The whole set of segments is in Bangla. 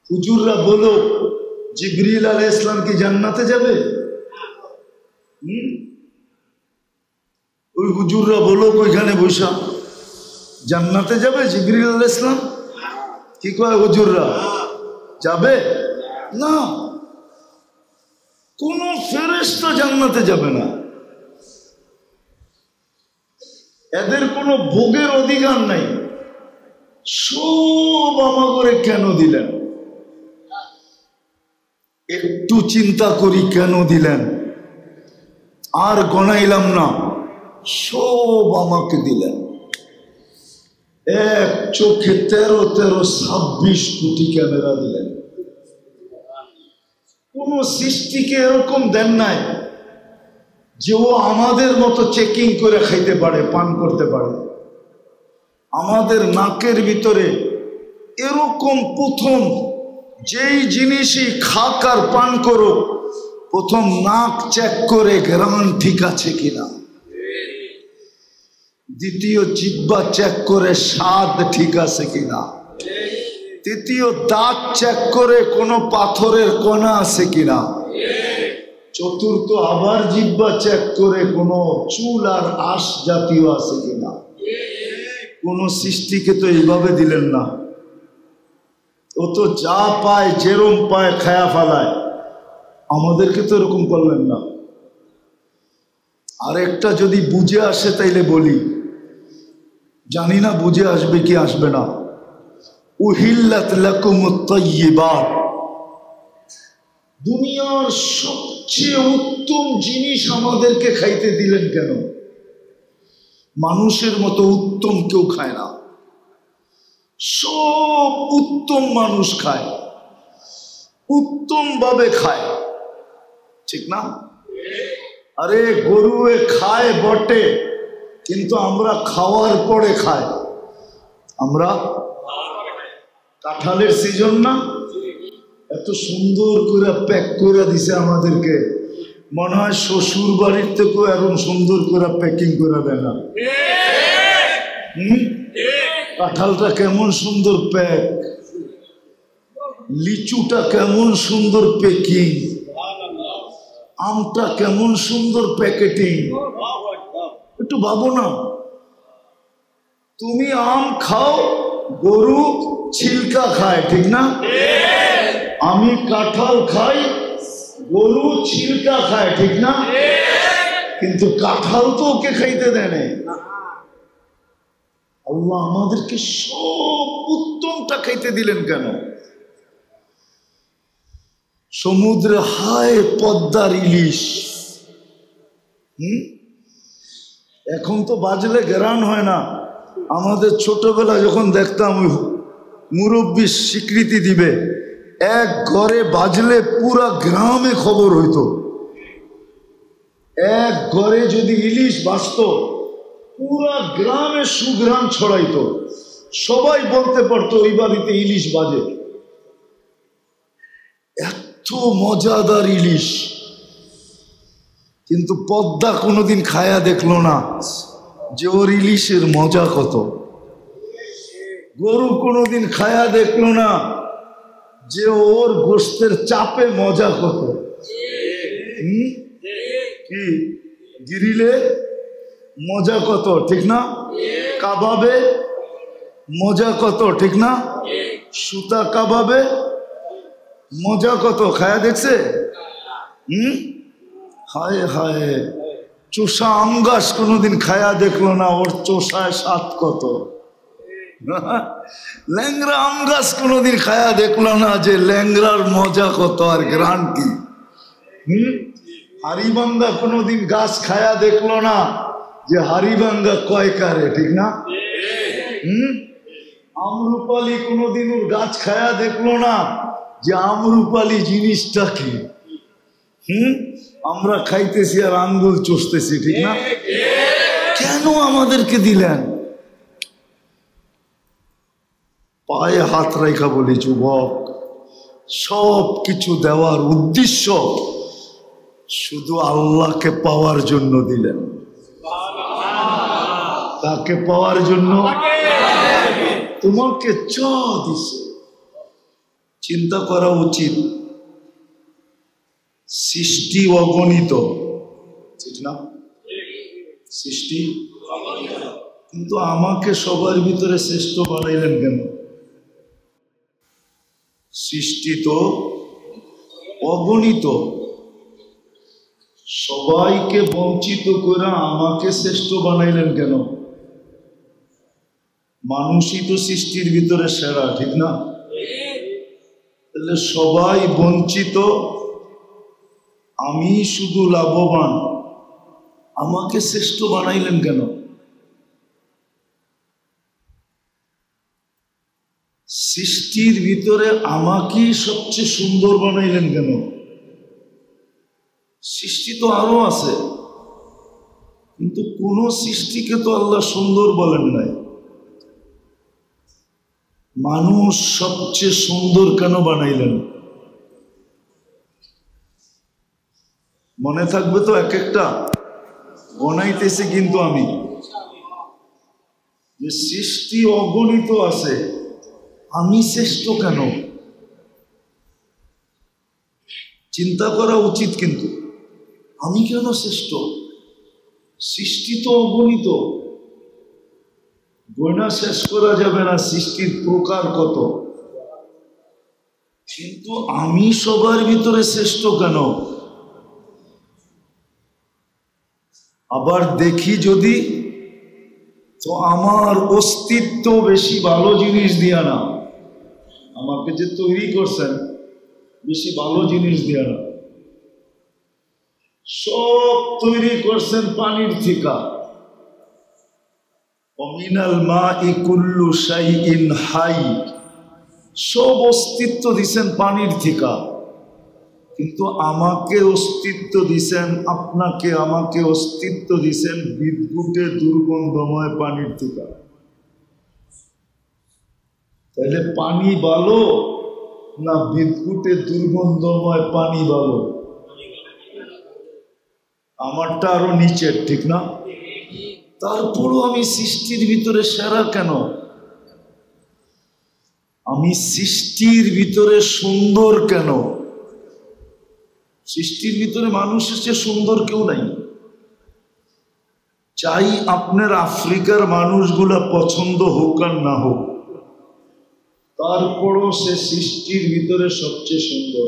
হুজুররা বলো জিবরিল আলাইহিস সালাম কি জান্নাতে যাবে? ওই হুজুররা বলো ওইখানে বসা জান্নাতে যাবে জিবরিল আলাইহিস সালাম? কি কয় হুজুররা? যাবে না, কোন ফেরেশতা জান্নাতে যাবে না। এদের কোনো ভোগের অধিকার নাই। সব আমাগরে কেন দিলেন? একটু চিন্তা করি কেন দিলেন? আর গণাইলাম না, সব আমাকে দিলেন। এক চোখে 13-26 কোটি ক্যামেরা দিলেন। কোন সৃষ্টিকে এরকম দেন নাই যে ও আমাদের মতো চেকিং করে খাইতে পারে, পান করতে পারে। আমাদের নাকের ভিতরে এরকম প্রথম যেই জিনিসই খাক আর পান করো, প্রথম নাক চেক করে গ্রান ঠিক আছে কিনা, দ্বিতীয় জিহ্বা চেক করে স্বাদ ঠিক আছে কিনা, তৃতীয় দাঁত চেক করে কোনো পাথরের কণা আছে কিনা, চতুর্থ আবার জিহ্বা চেক করে কোনো চুল আর আঁশ জাতীয় আছে কিনা। কোন সৃষ্টিকে তো এইভাবে দিলেন না। ও তো যা পায় যেরম পায় খায়া ফেলায়, আমাদেরকে তো এরকম করলেন না। আর একটা যদি বুঝে আসে তাইলে বলি, জানি না বুঝে আসবে কি আসবে না। উহিল্লাত লাকুমুত তাইয়্যিবাত, দুনিয়ার সবচেয়ে উত্তম জিনিস আমাদেরকে খাইতে দিলেন কেন? মানুষের মতো উত্তম কেউ খায় না, সব উত্তম মানুষ খায়, উত্তম ভাবে খায়, ঠিক না? আরে গরুয়ে খায় বটে, কিন্তু আমরা খাওয়ার পরে খাই। আমরা কাঁঠালের সিজন না, এত সুন্দর করে প্যাক করে দিছে আমাদেরকে, মনে হয় শ্বশুর বাড়ির থেকেও এরকম সুন্দর করে প্যাকিং করে দেয় না। কাঁঠালটা কেমন সুন্দর প্যাক, লিচুটা কেমন সুন্দর প্যাকিং, আমটা কেমন সুন্দর প্যাকেটিং। একটু ভাবো না, তুমি আম খাও, গরু ছিলকা খায়, ঠিক না? আমি কাঁঠাল খাই, গরু ছিলকা খায়, ঠিক না? কিন্তু কাঁঠাল তো ওকে খাইতে দেয় না। আল্লাহ আমাদেরকে সব উত্তমটা খাইতে দিলেন কেন? সমুদ্রে হায় পদ্মার ইলিশ, এখন তো বাজলে ঘেরান হয় না। আমাদের ছোটবেলা যখন দেখতাম ওই মুরব্বী স্বীকৃতি দিবে, এক ঘরে বাজলে পুরা গ্রামে খবর হইতো। এক ঘরে যদি ইলিশ বাজত, পুরা গ্রামে সুঘ্রাণ ছড়াইতো, সবাই বলতে পারতো ওই বাড়িতে ইলিশ বাজে। এত মজাদার ইলিশ, কিন্তু পদ্মা কোনোদিন খায়া দেখলো না যে ওর ইলিশের মজা কত। গরু কোনোদিন খায়া দেখলো না যে ওর গোশতের চাপে মজা কত। কি গিরিলে মজা কত, ঠিক না? কাবাবে মজা কত, ঠিক না? সুতা কাবাবে মজা কত, খায়া দেখছে? হায় হায়, চোষা আম গাছ কোনোদিন খায়া দেখলো না ওর চোষায় স্বাদ কত। ল্যাংরা আম গাছ কোনোদিন খায়া দেখলো না যে ল্যাংরার মজা কত আর গ্রান কি। হাড়িভাঙ্গা কোনোদিন গাছ খায়া দেখলো না যে হাড়িভাঙ্গা কয় কারে, ঠিক না? আমরুপালি কোনোদিন ওর গাছ খায়া দেখলো না যে আমরুপালি জিনিসটা কি। আমরা খাইতেছি আর আঙ্গুল চষতেছি, ঠিক না? কেন আমাদেরকে দিলেন? পায়ে হাত রাখা বলি যুবক, সব কিছু দেওয়ার উদ্দেশ্য শুধু আল্লাহকে পাওয়ার জন্য দিলেন। তাকে পাওয়ার জন্য তোমাকে যা দিছে, চিন্তা করা উচিত, সৃষ্টি অগণিত, ঠিক না? সৃষ্টি, কিন্তু আমাকে সবার ভিতরে শ্রেষ্ঠ বানাইলেন কেন? সৃষ্টি তো অগণিত, সবাইকে বঞ্চিত করে আমাকে শ্রেষ্ঠ বানাইলেন কেন? মানুষই তো সৃষ্টির ভিতরে সেরা, ঠিক না? তাহলে সবাই বঞ্চিত, আমি শুধু লাভবান, আমাকে শ্রেষ্ঠ বানাইলেন কেন? সৃষ্টির ভিতরে আমাকেই সবচেয়ে সুন্দর বানাইলেন কেন? সৃষ্টি তো আরো আছে, কিন্তু কোন সৃষ্টিকে তো আল্লাহ সুন্দর বলেন নাই। মানুষ সবচেয়ে সুন্দর কেন বানাইলেন? মনে থাকবে তো? এক একটা বানাইতেছি কিন্তু আমি, যে সৃষ্টি অগণিত আছে, আমি শ্রেষ্ঠ কেন? চিন্তা করা উচিত, কিন্তু আমি কেন শ্রেষ্ঠ? সৃষ্টি তো অগণিত, গয়না শেষ করা যাবে না সৃষ্টির প্রকার কত, কিন্তু আমি সবার ভিতরে শ্রেষ্ঠ কেন? আবার দেখি যদি, তো আমার অস্তিত্ব বেশি ভালো জিনিস দিয়া না, আমাকে যে তৈরি করছেন বেশি ভালো জিনিস দিয়া না, সব তৈরি করছেন পানির থেকে। অমিনাল মাই কুল্লু শাইইন হাই, সব অস্তিত্ব দিছেন পানির থেকে, কিন্তু আমাকে অস্তিত্ব দিছেন, আপনাকে আমাকে অস্তিত্ব দিছেন বিদ্যুতে দুর্গন্ধময় পানির থেকে। তাহলে পানি ভালো না বিদ্যুতে দুর্গন্ধময় পানি ভালো? আমারটা আরো নিচের, ঠিক না? তারপরও আমি সৃষ্টির ভিতরে সেরা কেন? আমি সৃষ্টির ভিতরে সুন্দর কেন? সৃষ্টির ভিতরে মানুষের চেয়ে সুন্দর কেউ নাই। চাই আপনার আফ্রিকার মানুষগুলা পছন্দ হোক আর না হোক, তারপরও সে সৃষ্টির ভিতরে সবচেয়ে সুন্দর।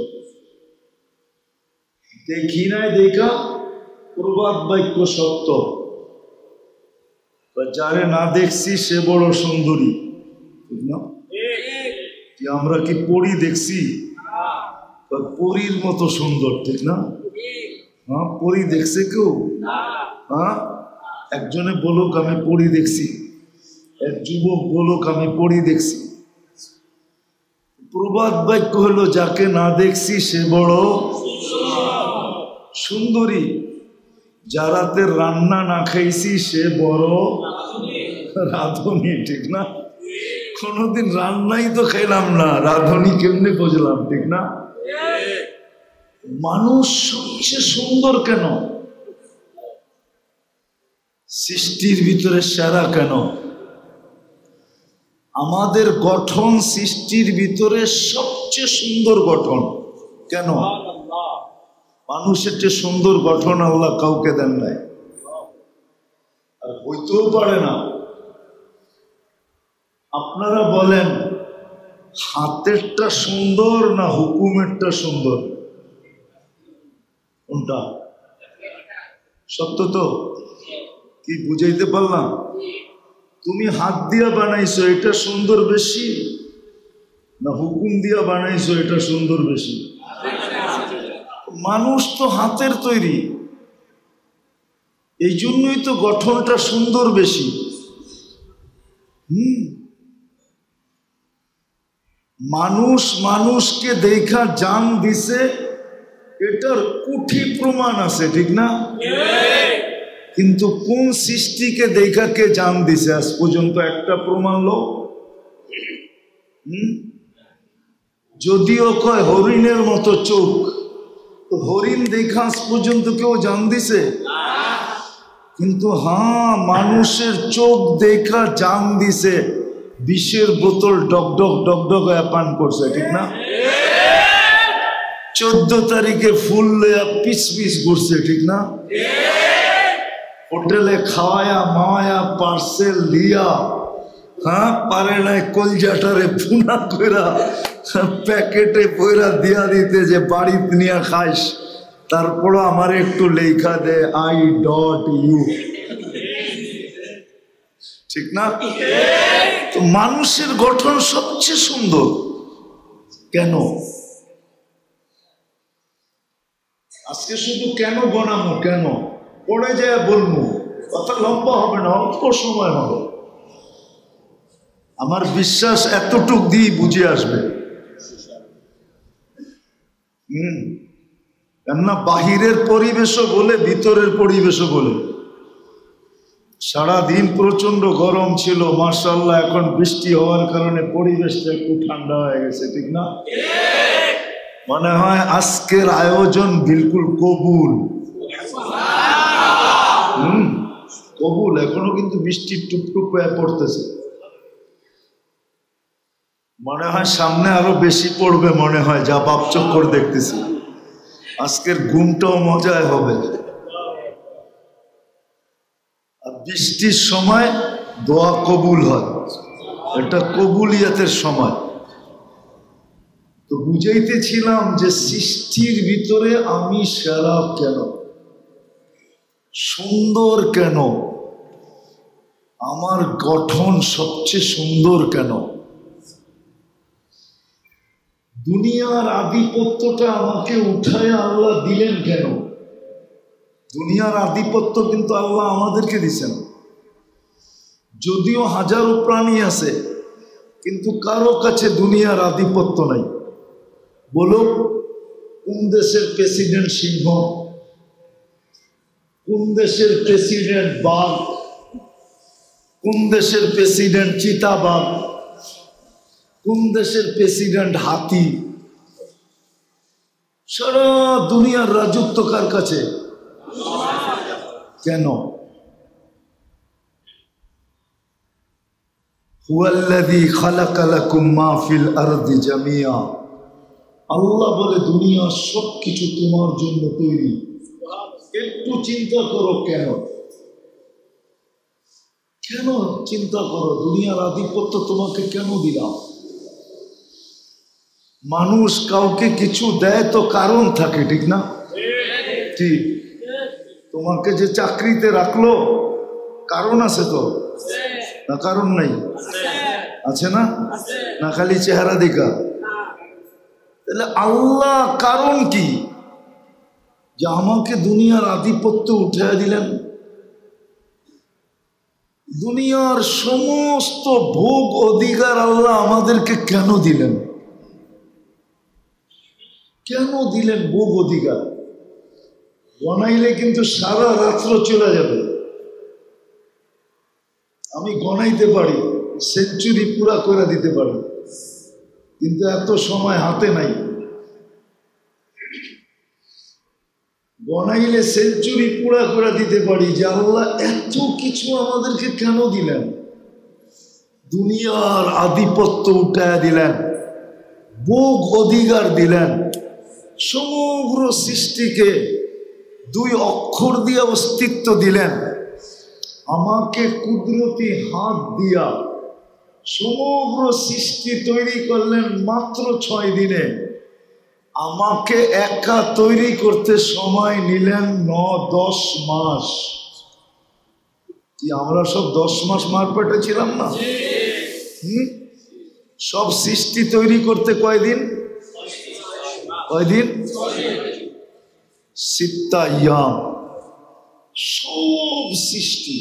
দেখি নাই দেখা প্রবাদ বাক্য সত্য, যারে না দেখছি সে বড় সুন্দরী, ঠিক না? আমরা কি পরী দেখছি? পরীর মতো সুন্দর, ঠিক না? হ্যাঁ, পরী দেখছে কেউ? হ্যাঁ, একজনে বলুক আমি পরী দেখছি, এক যুবক বলুক আমি পরী দেখছি। প্রবাদ বাক্য হলো যাকে না দেখছি সে বড় সুন্দরী, যারাতে রান্না না খাইছি সে বড় রাধুনী, ঠিক না? কোনদিন রান্নাই তো খাইলাম না, রাধুনী কেমনে বুঝলাম, ঠিক না? মানুষ সবচেয়ে সুন্দর কেন? সৃষ্টির ভিতরে সেরা কেন? আমাদের গঠন সৃষ্টির ভিতরে সবচেয়ে সুন্দর গঠন কেন? মানুষের চেয়ে সুন্দর গঠন আল্লাহ কাউকে দেন নাই, আর হইতেও পারে না। আপনারা বলেন হাতেরটা সুন্দর না হুকুমেরটা সুন্দর? কোনটা সত্য? তো কি বুঝাইতে পারলাম? তুমি হাত দিয়া বানাইছো এটা সুন্দর বেশি, না হুকুম দিয়া বানাইছো এটা সুন্দর বেশি? মানুষ তো হাতের তৈরি, এই জন্যই তো গঠনটা সুন্দর বেশি। মানুষ মানুষকে দেখা জান দিছে, এটার কুঠি প্রমাণ আছে, ঠিক না? কিন্তু কোন সৃষ্টিকে দেখা কে জান দিছে আজ পর্যন্ত একটা প্রমাণ লো। যদিও কয় হরিণের মতো চোখ, তো হরিণ দেখা আজ পর্যন্ত কেউ জান দিছে? কিন্তু হ্যাঁ, মানুষের চোখ দেখা জান দিছে বিষের বোতল ডক পান করছে, ঠিক না? 14 তারিখে ফুল পিস পিস ঘুরছে, ঠিক না? হোটেলে খাওয়ায়া মাওয়ায়া পার্সেল লিয়া, হ্যাঁ, পারে নাই কলজাটারে পুনা কইরা প্যাকেটে পয়রা দিয়া দিতে যে বাড়িতে নিয়ে খাইস, তারপরও আমার একটু লেখা দে I.U, ঠিক না? তো মানুষের গঠন সবচেয়ে সুন্দর কেন? আজকে শুধু কেন গণামো, কেন পড়ে যায় বলবো, কথা লম্বা হবে না, অল্প সময় হবে। আমার বিশ্বাস এতটুক দিয়ে বুঝে আসবে। কেননা বাহিরের পরিবেশও বলে, ভিতরের পরিবেশও বলে। সারাদিন প্রচন্ড গরম ছিল, মাশাআল্লাহ এখন বৃষ্টি হওয়ার কারণে পরিবেশটা একটু ঠান্ডা হয়ে গেছে, ঠিক না? মনে হয় আজকের আয়োজন বিলকুল কবুল। কবুল। এখনো কিন্তু বৃষ্টি টুপটুপ হয়ে পড়তেছে, মনে হয় সামনে আরো বেশি পড়বে, মনে হয় যা বাপ চক্কর দেখতেছি। আজকের ঘুমটাও মজায় হবে। আর বৃষ্টির সময় দোয়া কবুল হয়, এটা কবুলিয়াতের সময়। তো বুঝাইতেছিলাম যে সৃষ্টির ভিতরে আমি সেরা কেন, সুন্দর কেন, আমার গঠন সবচেয়ে সুন্দর কেন, দুনিয়ার আধিপত্যটা আমাকে উঠায় আল্লাহ দিলেন কেন? দুনিয়ার আধিপত্য কিন্তু আল্লাহ আমাদেরকে দিচ্ছেন। যদিও হাজারো প্রাণী আছে, কিন্তু কারো কাছে দুনিয়ার আধিপত্য নাই। বলো, কোন দেশের প্রেসিডেন্ট সিংহ, কোন দেশের প্রেসিডেন্ট বাঘ, কোন দেশের প্রেসিডেন্ট চিতাবাঘ, কোন দেশের প্রেসিডেন্ট হাতি? সারা দুনিয়ার রাজত্ব কার কাছে? কেন? হুয়াল্লাযী খালাকা লাকুম মা ফিল আরদি জামিয়া। আল্লাহ বলে দুনিয়ার সবকিছু তোমার জন্য তৈরি। একটু চিন্তা করো, কেন কেন চিন্তা করো, দুনিয়ার আধিপত্য তোমাকে কেন দিলাম? মানুষ কাউকে কিছু দেয় তো কারণ থাকে, ঠিক না? ঠিক। তোমাকে যে চাকরিতে রাখলো কারণ আছে তো, না কারণ নাই? আছে না? না খালি চেহারা দেখা? তাহলে আল্লাহ কারণ কি যে আমাকে দুনিয়ার আধিপত্য উঠে দিলেন? দুনিয়ার সমস্ত ভোগ অধিকার আল্লাহ আমাদেরকে কেন দিলেন? কেন দিলেন ভোগ অধিকার? গনাইলে কিন্তু সারা রাত্র চলে যাবে। আমি গনাইতে পারি, সেঞ্চুরি পুরা করে দিতে পারি, কিন্তু এত সময় হাতে নাই। গনাইলে সেঞ্চুরি পুরা করে দিতে পারি যে আল্লাহ এত কিছু আমাদেরকে কেন দিলেন? দুনিয়ার আধিপত্য উঠায় দিলেন, ভোগ অধিকার দিলেন, সমগ্র সৃষ্টিকে 2 অক্ষর দিয়ে অস্তিত্ব দিলেন। আমাকে কুদরতি হাত দিয়া সমগ্র সৃষ্টি তৈরি করলেন মাত্র 6 দিনে। আমাকে একা তৈরি করতে সময় নিলেন 9-10 মাস। কি আমরা সব 10 মাস মার পেটে ছিলাম না? সব সৃষ্টি তৈরি করতে কয়দিন? কয়দিন? 6 আইয়াম। সব সৃষ্টি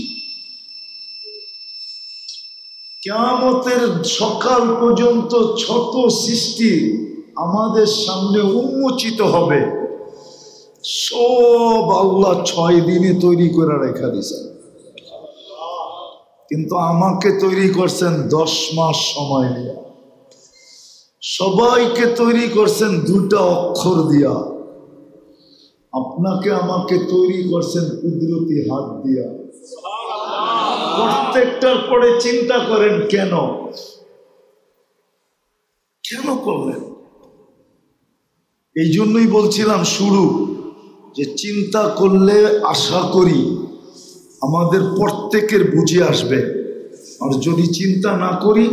কিয়ামতের সকাল পর্যন্ত ছোট সৃষ্টি আমাদের সামনে উন্মোচিত হবে। সব আল্লাহ 6 দিনে তৈরি করে রেখে দিয়েছেন, কিন্তু আমাকে তৈরি করছেন 10 মাস সময় নিয়ে। সবাইকে তৈরি করছেন 2টা অক্ষর দিয়া, আপনাকে আমাকে তৈরি করছেন কুদরতি হাত দিয়া। প্রত্যেকটার পরে চিন্তা করেন কেন? কেন করলেন? এই জন্যই বলছিলাম শুরু, যে চিন্তা করলে আশা করি আমাদের প্রত্যেকের বুঝে আসবে, আর যদি চিন্তা না করি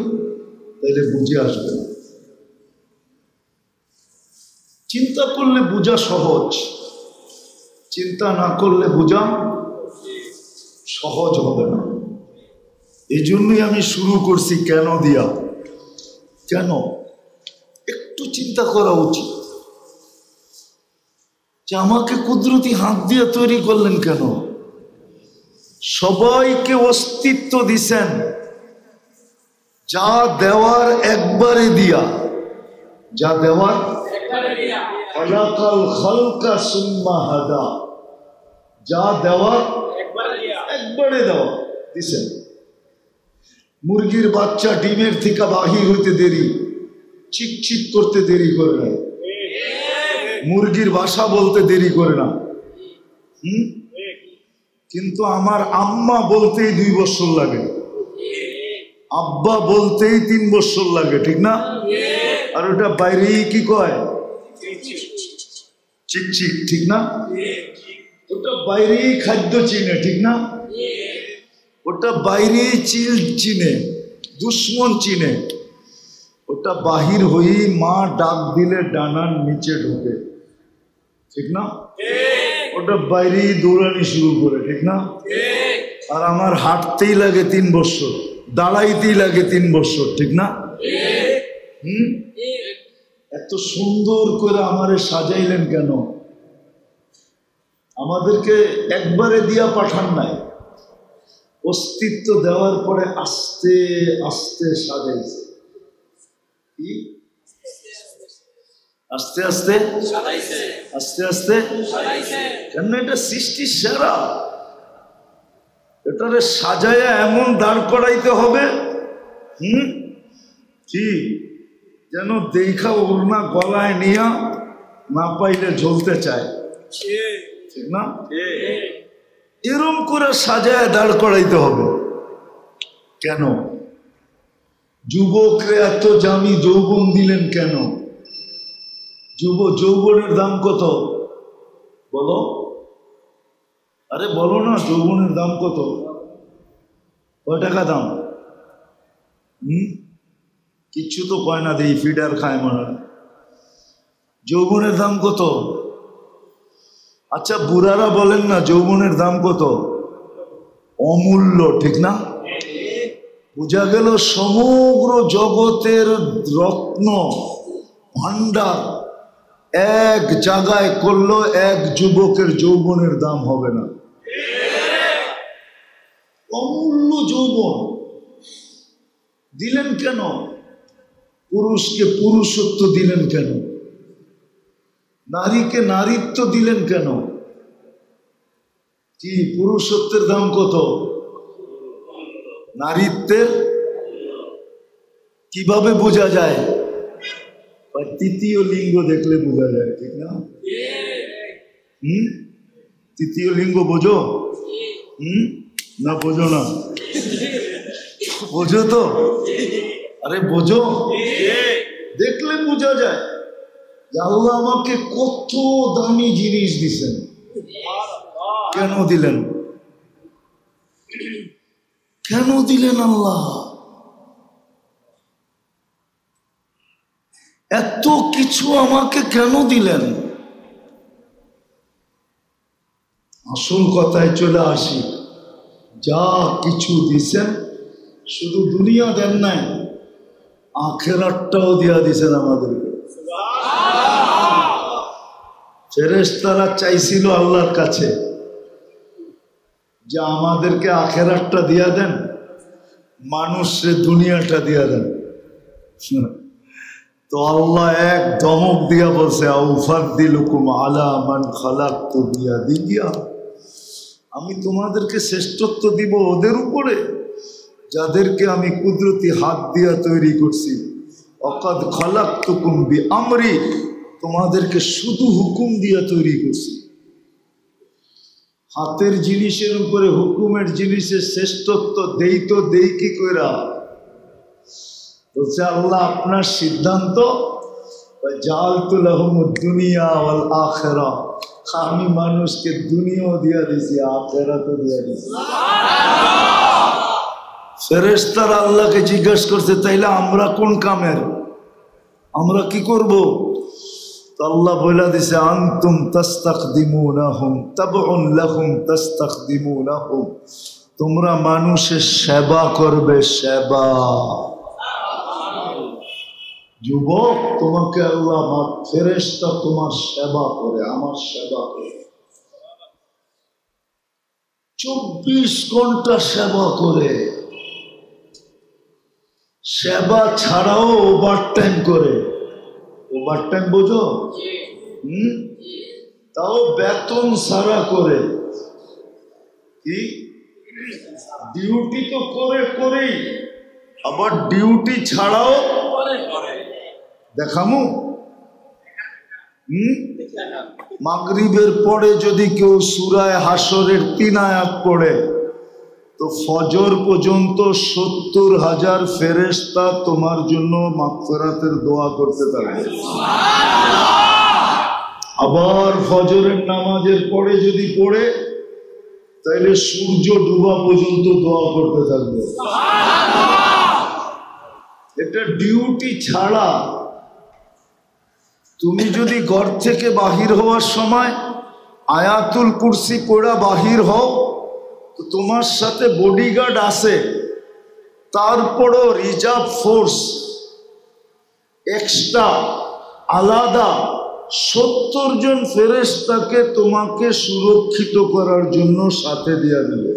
তাহলে বুঝে আসবে না। চিন্তা করলে বোঝা সহজ, চিন্তা না করলে বোঝা সহজ হবে না। এই জন্যই আমি শুরু করছি কেন দিয়া। কেন? একটু চিন্তা করা উচিত যে আমাকে কুদরতি হাত দিয়ে তৈরি করলেন কেন? সবাইকে অস্তিত্ব দিছেন, যা দেওয়ার একবারে দিয়া, যা দেওয়ার খালাকাল খালকা সুম্মা হাদা, যা দেওয়ার একবারে দেওয়া দিছেন। মুরগির বাচ্চা ডিমের থেকে বাহির হইতে দেরি, চিকচিক করতে দেরি করে না, মুরগির বাসা বলতে দেরি করে না। কিন্তু আমার আম্মা বলতেই 2 বছর লাগে, আব্বা বলতেই 3 বছর লাগে, ঠিক না? আর ওটা বাইরেই কি কয়? চিকচিক, ঠিক না? ওটা বাইরেই খাদ্য চিনে, ঠিক না? ওটা বাইরেই চিল চিনে, দুশ্মন চিনে। ওটা বাহির হয়েই মা ডাক দিলে ডানার নিচে ঢোকে, ঠিক না? ওটা বাইরেই দৌড়ানি শুরু করে, ঠিক না? আর আমার হাঁটতেই লাগে 3 বছর, দাঁড়াইতেই লাগে 3 বছর, ঠিক না? এত সুন্দর করে আমারে সাজাইলেন কেন? আমাদেরকে একবারে দিয়া পাঠান নাই, অস্তিত্ব দেওয়ার পরে আস্তে আস্তে সাজাইছে। কি আস্তে আস্তে? আস্তে আস্তে। কেন? এটা সৃষ্টির সেরা, এটারে সাজায়া এমন দাঁড় করাইতে হবে কি যেন দেখা ওড়না গলায় নিয়া না পাইলে ঝলতে চায়, ঠিক না? এরম করে সাজায় দাঁড় করাইতে হবে। কেন? যুবকরে এত দামি যৌবন দিলেন কেন? যৌবনের দাম কত বলো? আরে বলো না, যৌবনের দাম কত? কয় টাকা দাম? কিচ্ছু তো কয় না, দেই ফিডার খায় মনে। যৌবনের দাম কত? আচ্ছা বুড়ারা বলেন না যৌবনের দাম কত? অমূল্য, ঠিক না? বোঝা গেল সমগ্র জগতের রত্ন ভান্ডার এক জায়গায় করলো, এক যুবকের যৌবনের দাম হবে না। অমূল্য যৌবন দিলেন কেন? পুরুষকে পুরুষত্ব দিলেন কেন? নারীকে নারীত্ব দিলেন কেন? কি পুরুষত্বের দাম কত? নারীত্বের কিভাবে বোঝা যায়? তৃতীয় লিঙ্গ দেখলে বোঝা যায়, ঠিক না? তৃতীয় লিঙ্গ বোঝো? না বোঝো না? বোঝো তো? আরে বোঝো, দেখলে বোঝা যায় যে আল্লাহ আমাকে কত দামি জিনিস দিছেন। কেন দিলেন? কেন দিলেন আল্লাহ? এত কিছু আমাকে কেন দিলেন? আসল কথায় চলে আসি, যা কিছু দিছেন শুধু দুনিয়া দেন নাই, আখিরাতটাও দিয়া দিছেন আমাদেরকে। ফেরেশতারা চাইছিল আল্লাহর কাছে যে আমাদেরকে আখিরাতটা দিয়া দেন, মানুষের দুনিয়াটা দিয়া দেন। তো আল্লাহ এক ধমক দিয়া বলছে, আউফাদ্দিলুকুম আলা মান খালাকতু বিয়াদিয়া, আমি তোমাদেরকে শ্রেষ্ঠত্ব দিব ওদের উপরে যাদেরকে আমি কুদরতি হাত দিয়া তৈরি করছি। অকাদ খালাকতুকুম বিআমরি, তোমাদেরকে শুধু হুকুম দিয়া তৈরি করছি। হাতের জিনিসের উপরে হুকুমের জিনিসের শ্রেষ্ঠত্ব দেই তো দেই কি কইরা? বলছে আল্লাহ আপনার সিদ্ধান্ত, জাআলতু লাহুমুদ দুনিয়া ওয়াল আখিরাহ, আমি মানুষকে দুনিয়াও দিয়া দিছি, আখিরাতও দিয়া দিছি। ফেরেশতারা আল্লাহকে জিজ্ঞাসা করছে তাইলে আমরা কোন কামের, আমরা কি করব? তো আল্লাহ বলে দিছে আনতুম তাস্তাখদিমুনাহুম তাবউন লাহুম তাস্তাখদিমুনাহুম, তোমরা মানুষের সেবা করবে, সেবা। যুবক, তোমাকে আল্লাহ ফেরেশতা তোমার সেবা করে, আমার সেবা করে, 24 ঘন্টা সেবা করে। সেবা ছাড়াও ওভারটাইম করে। ওভারটাইম বোঝো? তাও বেতন ছাড়া করে। কি ডিউটি তো করেই, আবার ডিউটি ছাড়াও দেখামু। মাগরিবের পরে যদি কেউ সূরা হাশরের 3 আয়াত পড়ে তো ফজর পর্যন্ত 70,000 ফেরেশতা তোমার জন্য মাগফিরাতের দোয়া করতে থাকবে। আবার ফজরের নামাজের পরে যদি পড়ে তাহলে সূর্য ডুবা পর্যন্ত দোয়া করতে থাকবে। এটা ডিউটি ছাড়া। তুমি যদি ঘর থেকে বাহির হওয়ার সময় আয়াতুল কুরসি পড়া বাহির হও তো তোমার সাথে বডিগার্ড আছে, তারপরও রিজার্ভ ফোর্স এক্সট্রা আলাদা 70 জন ফেরেশতাকে তোমাকে সুরক্ষিত করার জন্য সাথে দেয়া দিবে।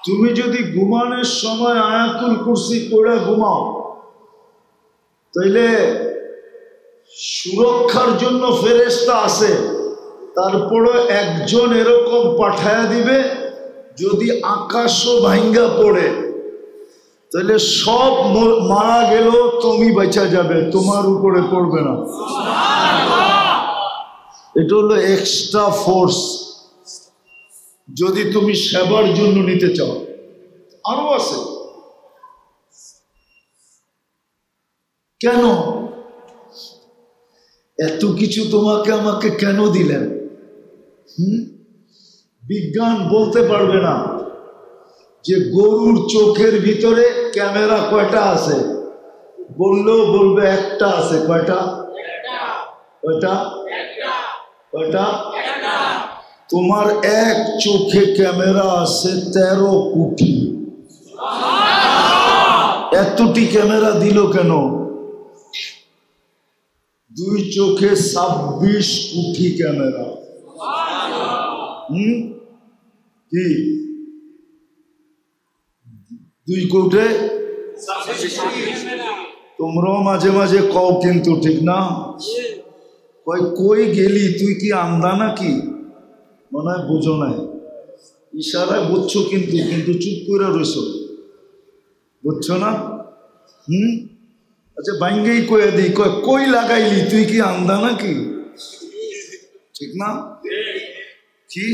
তুমি যদি ঘুমানোর সময় আয়াতুল কুরসি পড়ে ঘুমাও তাইলে সুরক্ষার জন্য ফেরেশতা আছে, তারপরে একজন এরকম পাঠায়া দিবে, যদি আকাশও ভাঙ্গা পড়ে তাহলে সব মারা গেল, তুমি বেঁচে যাবে, তোমার উপরে পড়বে না। এটা হলো এক্সট্রা ফোর্স যদি তুমি সেবার জন্য নিতে চাও। আরো আছে। কেন এত কিছু তোমাকে আমাকে কেন দিলেন? বিজ্ঞান বলতে পারবে না যে গরুর চোখের ভিতরে ক্যামেরা কয়টা আছে, বললেও বলবে একটা আছে। কয়টা? কয়টা? কয়টা? তোমার এক চোখে ক্যামেরা আছে 13 কোটি। এতটি ক্যামেরা দিল কেন? 2 চোখে 26 কোটি ক্যামেরা। কি 2 কোটে? তোমরাও মাঝে মাঝে কও কিন্তু, ঠিক না? কই গেলি তুই, কি আন্দা নাকি? মনে হয় বুঝো নাই, ইশারায় বুঝছো কিন্তু কিন্তু চুপ করে রইছো, বুঝছো না? আচ্ছা বাইঙ্গেই কয়ে দিই, কই লাগাইলি তুই, কি আন্দা নাকি? ঠিক না? কি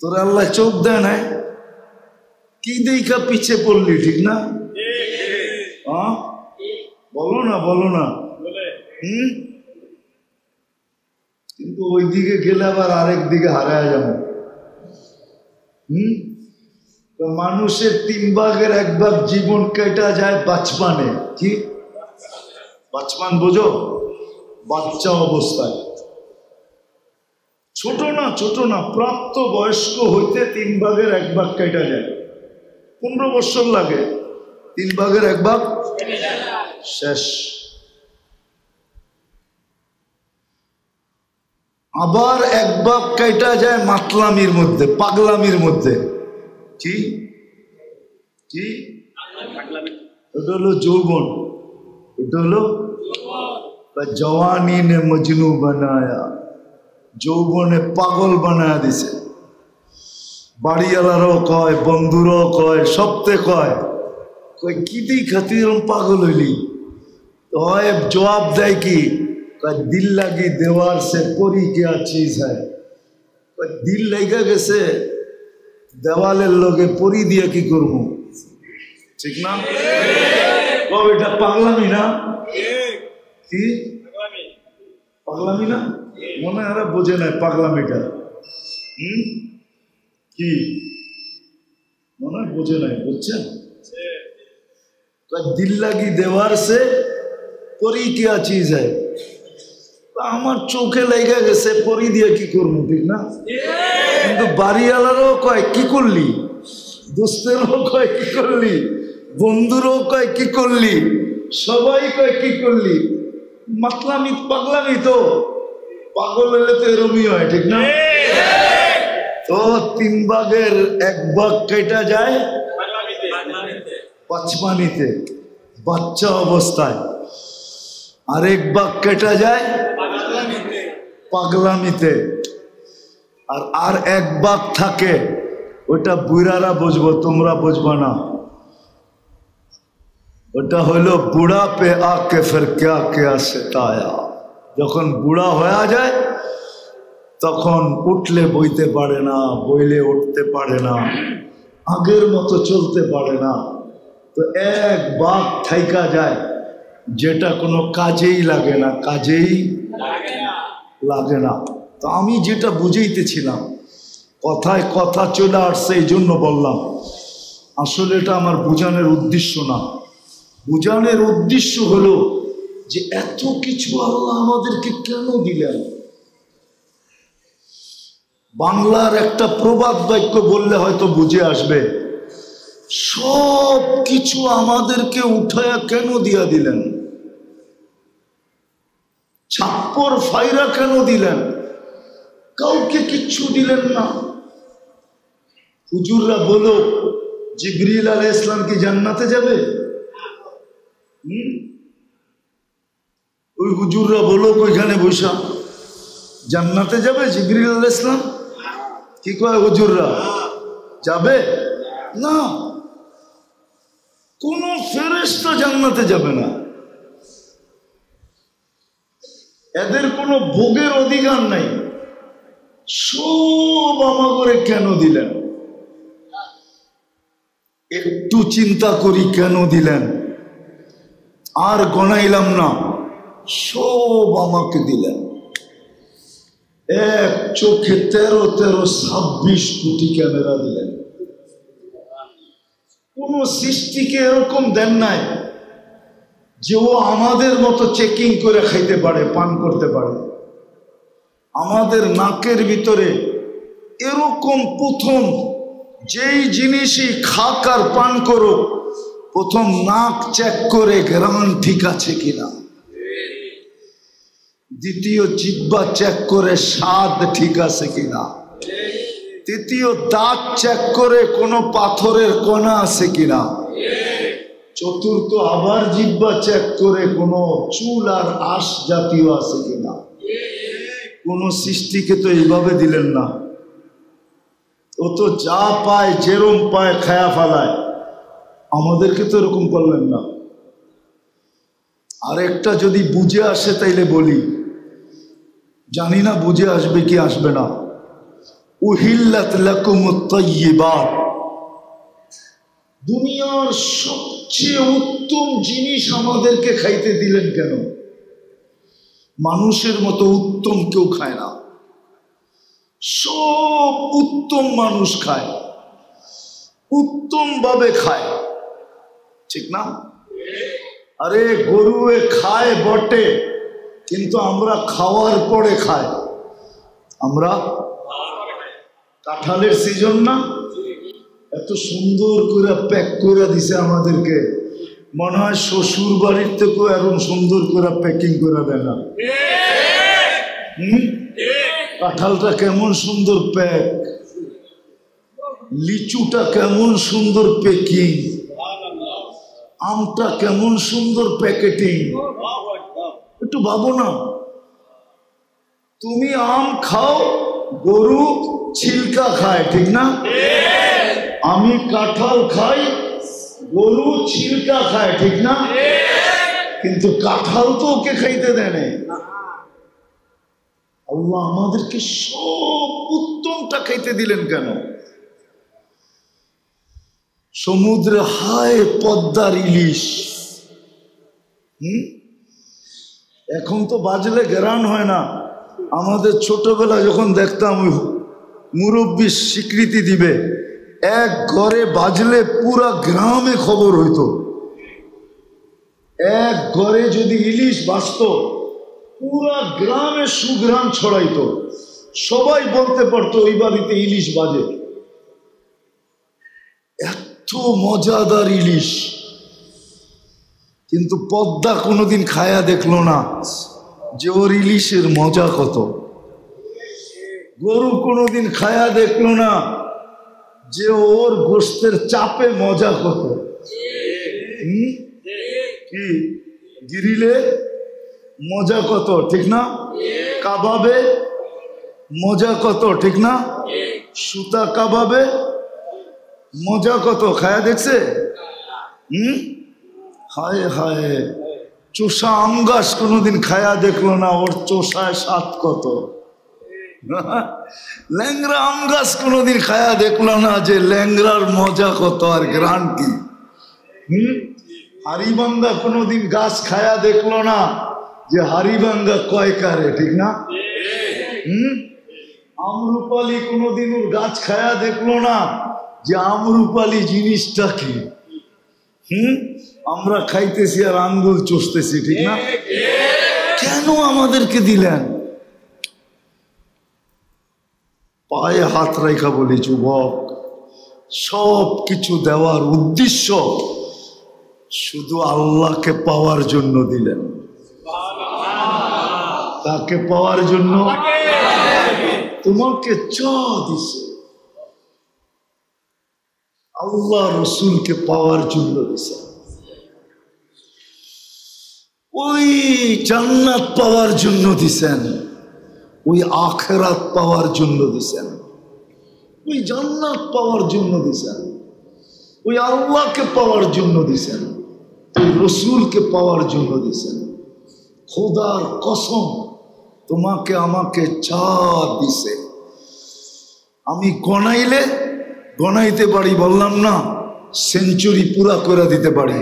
তোর আল্লাহ চোখ দেয় নাই? কি দেখা পিছে পড়লি, ঠিক না? হ্যাঁ বলো না, বলো না। কিন্তু ওই দিকে গেলে আবার আরেক দিকে হারায় যাবো। মানুষের 3 ভাগের 1 ভাগ জীবন কেটে যায় বাচপানে। কি বাচপান বোঝো? বাচ্চা অবস্থায়, ছোট না প্রাপ্ত বয়স্ক হইতে 3 ভাগের 1 ভাগ কেটে যায়। 15 বছর লাগে, 3 ভাগের 1 ভাগ শেষ। আবার 1 ভাগ কেটে যায় মাতলামির মধ্যে, পাগলামির মধ্যে। কি কি ওটা হলো যৌবন। ওটা হলো জওয়ানি নে মজনু বানায়া, যৌবনে পাগল বানায়া দিছে। বাড়িওয়ালারাও কয়, বন্ধুরাও কয়, সবতে কয় কি দিই খাতির পাগল হইলি? হয় জবাব দেয় কি, দিল লাগি দেওয়ার সে পরি क्या चीज है। দিল লাগা গেছে দেওয়ালের লগে পরি দিয়ে কি করবো? ঠিক না? এটা পাগলামি না? কি পাগলামি না? মনে হয় বোঝে না পাগলামিটা। কি মনে হয় বোঝে নাই? বুঝছেন? दिल लगी दीवार से परी क्या चीज है। আমার চোখে লেগে গেছে, পরি দিয়ে কি করবো, ঠিক না? কিন্তু বাড়িওয়ালারও কয় কি করলি, দোস্তেরও কয় কি করলি, বন্ধুরও কয় কি করলি, সবাই কয় কি করলি। মাতলামি পাগলামি তো, পাগল হলে তো এরমই হয়, ঠিক না? তো 3 ভাগের 1 ভাগ কেটে যায় পাঁচমানিতে, বাচ্চা অবস্থায়, আর 1 ভাগ কেটে যায় পাগলামিতে, আর 1 ভাগ থাকে, ওটা বুড়ারা বুঝবো, তোমরা বুঝবো না। ওটা হলো বুড়া পে আকে ফির ক্যা ক্যা সিতায়া। যখন বুড়া হয়ে যায় তখন উঠলে বইতে পারে না, বইলে উঠতে পারে না, আগের মতো চলতে পারে না। তো 1 ভাগ থাইকা যায়, যেটা কোনো কাজেই লাগে না, কাজেই লাগে না। তো আমি যেটা বুঝাইতেছিলাম, কথায় কথা চলে আসছে, এই জন্য বললাম। আসলে এটা আমার বোঝানোর উদ্দেশ্য না। বোঝানোর উদ্দেশ্য হলো যে এত কিছু আল্লাহ আমাদেরকে কেন দিলেন। বাংলার একটা প্রবাদ বাক্য বললে হয়তো বুঝে আসবে, সব কিছু আমাদেরকে উঠায়া কেন দিয়া দিলেন, ছাপ্পর ফাইরা কেন দিলেন, কাউকে কিচ্ছু দিলেন না। হুজুররা বলো জিবরিল আলাইহিস সালাম কি জান্নাতে যাবে? ওই হুজুররা বলো ওইখানে বসা জান্নাতে যাবে জিবরিল আলাইহিস সালাম? কি কয় হুজুররা? যাবে না, কোন ফেরেশতা জান্নাতে যাবে না। এদের কোনো ভোগের অধিকার নাই। সব আমাগরে কেন দিলেন, একটু চিন্তা করি কেন দিলেন, আর গণাইলাম না, সব আমাকে দিলেন। 1 চোখে 13 কোটি ক্যামেরা দিলেন। কোন সৃষ্টিকে এরকম দেন নাই যে ও আমাদের মতো চেকিং করে খাইতে পারে, পান করতে পারে। আমাদের নাকের ভিতরে এরকম প্রথম যেই জিনিসই খাক আর পান করো, প্রথম নাক চেক করে গ্রান ঠিক আছে কিনা, দ্বিতীয় জিহ্বা চেক করে স্বাদ ঠিক আছে কিনা, তৃতীয় দাঁত চেক করে কোনো পাথরের কণা আছে কিনা, চতুর্থ আবার জিহ্বা চেক করে কোনো চুল আর আঁশ জাতীয় আছে কিনা। কোন সৃষ্টিকে তো এইভাবে দিলেন না। ও তো যা পায় যেরম পায় খায়া ফেলায়, আমাদেরকে তো এরকম করলেন না। আর একটা যদি বুঝে আসে তাইলে বলি, জানি না বুঝে আসবে কি আসবে না। উহিল্লাত লাকুমুত তাইয়্যিবাত, দুনিয়ার সবচেয়ে উত্তম জিনিস আমাদেরকে খাইতে দিলেন কেন? মানুষের মতো উত্তম কেউ খায় না, সব উত্তম মানুষ খায়, উত্তম ভাবে খায়, ঠিক না? আরে গরুয়ে খায় বটে, কিন্তু আমরা খাওয়ার পরে খাই। আমরা কাঁঠালের সিজন না, এত সুন্দর করে প্যাক করে দিছে আমাদেরকে, মনে হয় শ্বশুর বাড়ির থেকেও এরকম সুন্দর করে প্যাকিং করে দেয় না। কাঁঠালটা কেমন সুন্দর প্যাক, লিচুটা কেমন সুন্দর প্যাকিং, আমটা কেমন সুন্দর প্যাকেটিং। একটু ভাবো না, তুমি আম খাও, গরু ছিলকা খায়, ঠিক না? আমি কাঁঠাল খাই, গরু ছিলকা খায়, ঠিক না? কিন্তু কাঁঠাল তো ওকে খাইতে দেয় না। আল্লাহ আমাদেরকে সব উত্তমটা খাইতে দিলেন কেন? সমুদ্রে হায় পদ্মার ইলিশ। এখন তো বাজলে গ্রান হয় না। আমাদের ছোটবেলা যখন দেখতাম ওই মুরব্বী স্বীকৃতি দিবে, এক ঘরে বাজলে পুরা গ্রামে খবর হইতো। এক ঘরে যদি ইলিশ বাজত পুরা গ্রামে সুঘ্রাণ ছড়াইতো, সবাই বলতে পারতো ওই বাড়িতে ইলিশ বাজে। এত মজাদার ইলিশ। কিন্তু পদ্মা কোনোদিন খায়া দেখলো না যে ওর ইলিশের মজা কত। গরু কোনোদিন খায়া দেখলো না যে ওর গোশতের চাপে মজা কত। কি গিরিলে মজা কত, ঠিক না? কাবাবে মজা কত, ঠিক না? সুতা কাবাবে মজা কত, খায়া দেখছে? হায় হায়, চোষা আম গাছ কোনোদিন খায়া দেখলো না ওর চোষায় স্বাদ কত। ল্যাংরা আম গাছ কোনোদিন খায়া দেখলো না যে ল্যাংরার মজা কত আর গ্রান কি। হারিবাঙ্গা কোনোদিন গাছ খায়া দেখলো না যে হারিবাঙ্গা কয় কারে, ঠিক না? আমরুপালি কোনোদিন ওর গাছ খায়া দেখলো না যে আমরুপালি জিনিসটা কি। আমরা খাইতেছি আর আঙ্গুল চষতেছি, ঠিক না? কেন আমাদেরকে দিলেন? পায়ে হাত রেখা বলি, যুবক, সব কিছু দেওয়ার উদ্দেশ্য শুধু আল্লাহকে পাওয়ার জন্য দিলেন। তাকে পাওয়ার জন্য তোমাকে চা দিছে, আল্লাহ রসুলকে পাওয়ার জন্য দিছে। ওই জান্নাত পাওয়ার জন্য দিছেন, ওই আখিরাত পাওয়ার জন্য দিছেন, ওই জান্নাত পাওয়ার জন্য দিছেন, ওই আল্লাহকে পাওয়ার জন্য দিছেন, ওই রসুলকে পাওয়ার জন্য দিছেন। খোদার কসম, তোমাকে আমাকে যা দিছে আমি গনাইলে গনাইতে পারি, বললাম না সেঞ্চুরি পুরা করে দিতে পারি,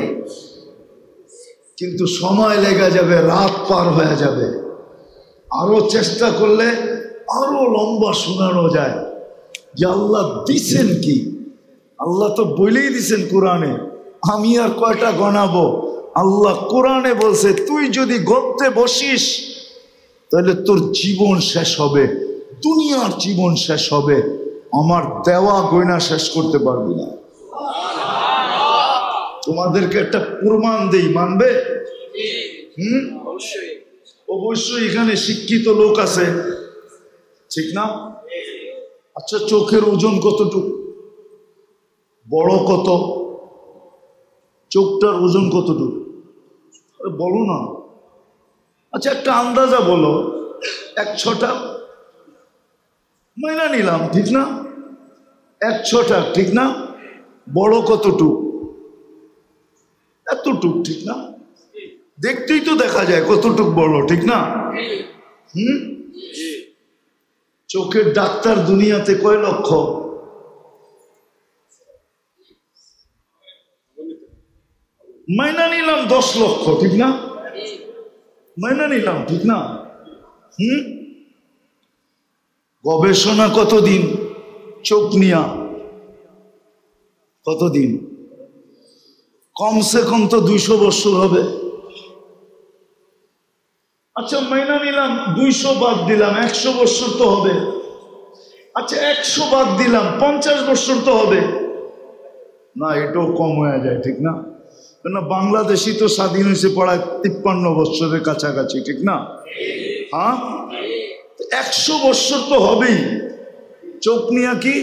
কিন্তু সময় লেগে যাবে, রাত পার হয়ে যাবে। আরো চেষ্টা করলে আরো লম্বা শোনানো যায় যে আল্লাহ দিছেন কি। আল্লাহ তো বলেই দিছেন কোরআনে, আমি আর কয়টা গনাবো? আল্লাহ কোরআনে বলছে তুই যদি গড়তে বসিস তাহলে তোর জীবন শেষ হবে, দুনিয়ার জীবন শেষ হবে, আমার দেওয়া গয়না শেষ করতে পারবি না। তোমাদেরকে একটা প্রমাণ দেই, মানবে? অবশ্যই এখানে শিক্ষিত লোক আছে, ঠিক না? আচ্ছা, চোখের ওজন কতটুকু? বড় কত? চোখটার ওজন কতটুকু বলো না। আচ্ছা, একটা আন্দাজা বলো, 1/6 মাইনা নিলাম, ঠিক না? 1/6, ঠিক না? বড় কতটুক? এতটুক, ঠিক না? দেখতেই তো দেখা যায় কতটুক বড়, ঠিক না? চোখের ডাক্তার দুনিয়াতে কয় লক্ষ? মাইনা নিলাম 10 লক্ষ, ঠিক না? মাইনা নিলাম, ঠিক না? গবেষণা কতদিন চোখ নিয়া? কতদিন? কমসে কম তো 200 বছর হবে। আচ্ছা, মাইনা নিলাম 200 বাদ দিলাম, 100 বছর তো হবে। আচ্ছা, 100 বাদ দিলাম, 50 বছর তো হবে না? এটাও কম হয়ে যায়, ঠিক না? কেন বাংলাদেশি তো স্বাধীন হয়েছে পড়ায় 53 বছরের কাছাকাছি, ঠিক না? হ্যাঁ, 100 বছর তো হবেই। চোখ নিয়া কি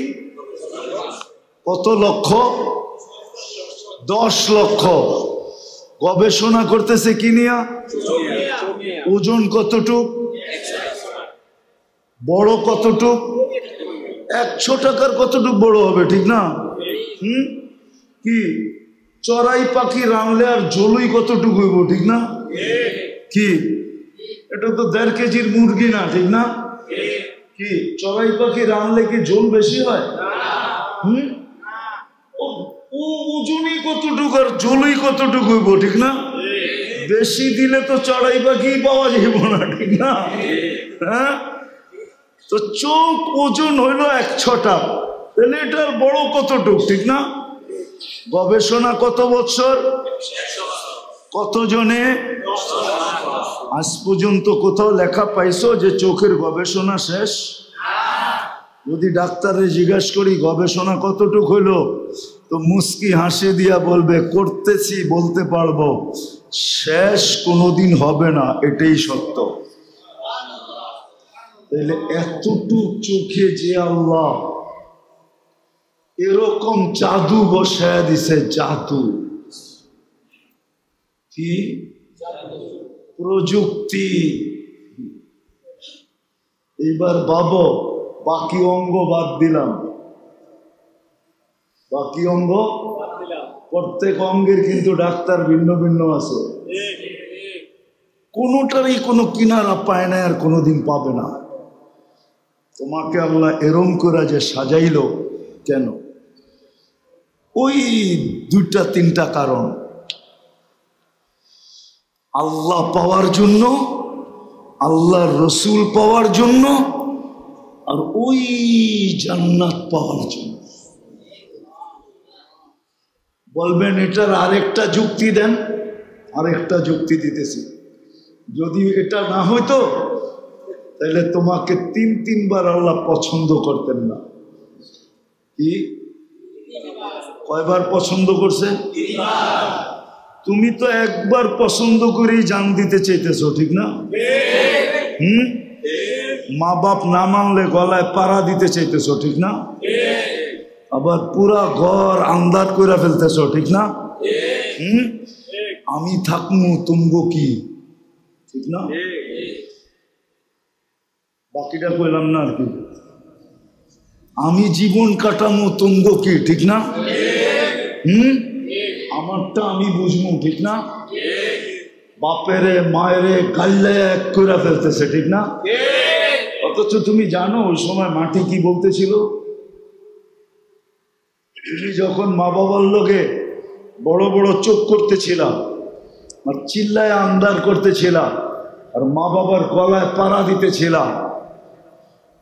কত লক্ষ? 10 লক্ষ। গবেষণা করতেছে কি নিয়া? ওজন কতটুক? বড় কতটুক? 100 টাকার কতটুক বড় হবে, ঠিক না? কি চড়াই পাখি রানলে আর ঝোলই কতটুকু হইব, ঠিক না? কি এটা তো 1.5 কেজির মুরগি না, ঠিক না? কি চড়াই পাখি রানলে কি ঝোল বেশি হয়? ও কতটুকু আর জলই কতটুকু হইব, ঠিক না? বেশি দিলে তো চড়াই পাখি পাওয়া যাইব না, ঠিক না? হ্যাঁ, তো চোখ ওজন হইল 106টা, তাহলে এটার বড় কতটুক, ঠিক না? গবেষণা কত বছর, কতজনে? আজ পর্যন্ত কোথাও লেখা পাইছো যে চোখের গবেষণা শেষ? যদি ডাক্তারে জিজ্ঞাসা করি গবেষণা কতটুক হইলো, তো মুস্কি হাসি দিয়া বলবে করতেছি, বলতে পারবো শেষ কোনোদিন হবে না, এটাই সত্য। তাহলে এতটুক চোখে যে আল্লাহ এরকম জাদু বসায় দিছে, জাদু কি প্রযুক্তি। এইবার ভাবো, বাকি অঙ্গ বাদ দিলাম, বাকি অঙ্গ, প্রত্যেক অঙ্গের কিন্তু ডাক্তার ভিন্ন ভিন্ন আছে, কোনোটারই কোনো কিনারা পায় না, আর কোনোদিন পাবে না। তোমাকে আল্লাহ এরম করে যে সাজাইলো কেন? ওই 2-3টা কারণ। আল্লাহ পাওয়ার জন্য, আল্লাহর রসুল পাওয়ার জন্য, আর ওই জান্নাত পাওয়ার জন্য। বলবেন এটার আরেকটা যুক্তি দেন, আরেকটা যুক্তি দিতেছি। যদি এটা না হইতো তাহলে তোমাকে 3-3বার আল্লাহ পছন্দ করতেন না। কি কয়বার পছন্দ করছে? তুমি তো একবার পছন্দ করেই জান দিতে চাইতেছো, ঠিক না? মা বাপ না মানলে গলায় পাড়া দিতে চাইতেছো, ঠিক না? আবার পুরা ঘর আন্দাজ করে ফেলতেছো, ঠিক না? আমি থাকমু তুমগো কি, ঠিক না? বাকিটা কইলাম না আর কি। আমি জীবন কাটামো তুমগো কি, ঠিক না? আমারটা আমি বুঝবো, ঠিক না? বাপেরে মায়েরে গাল্লে এক করে ফেলতেছে, ঠিক না? অথচ তুমি জানো ওই সময় মাটি কি বলতেছিল? তুমি যখন মা বাবার লোকে বড় বড় চোখ করতেছিলাম আর চিল্লায় আন্দার করতেছিলাম আর মা বাবার গলায় পাড়া দিতেছিলাম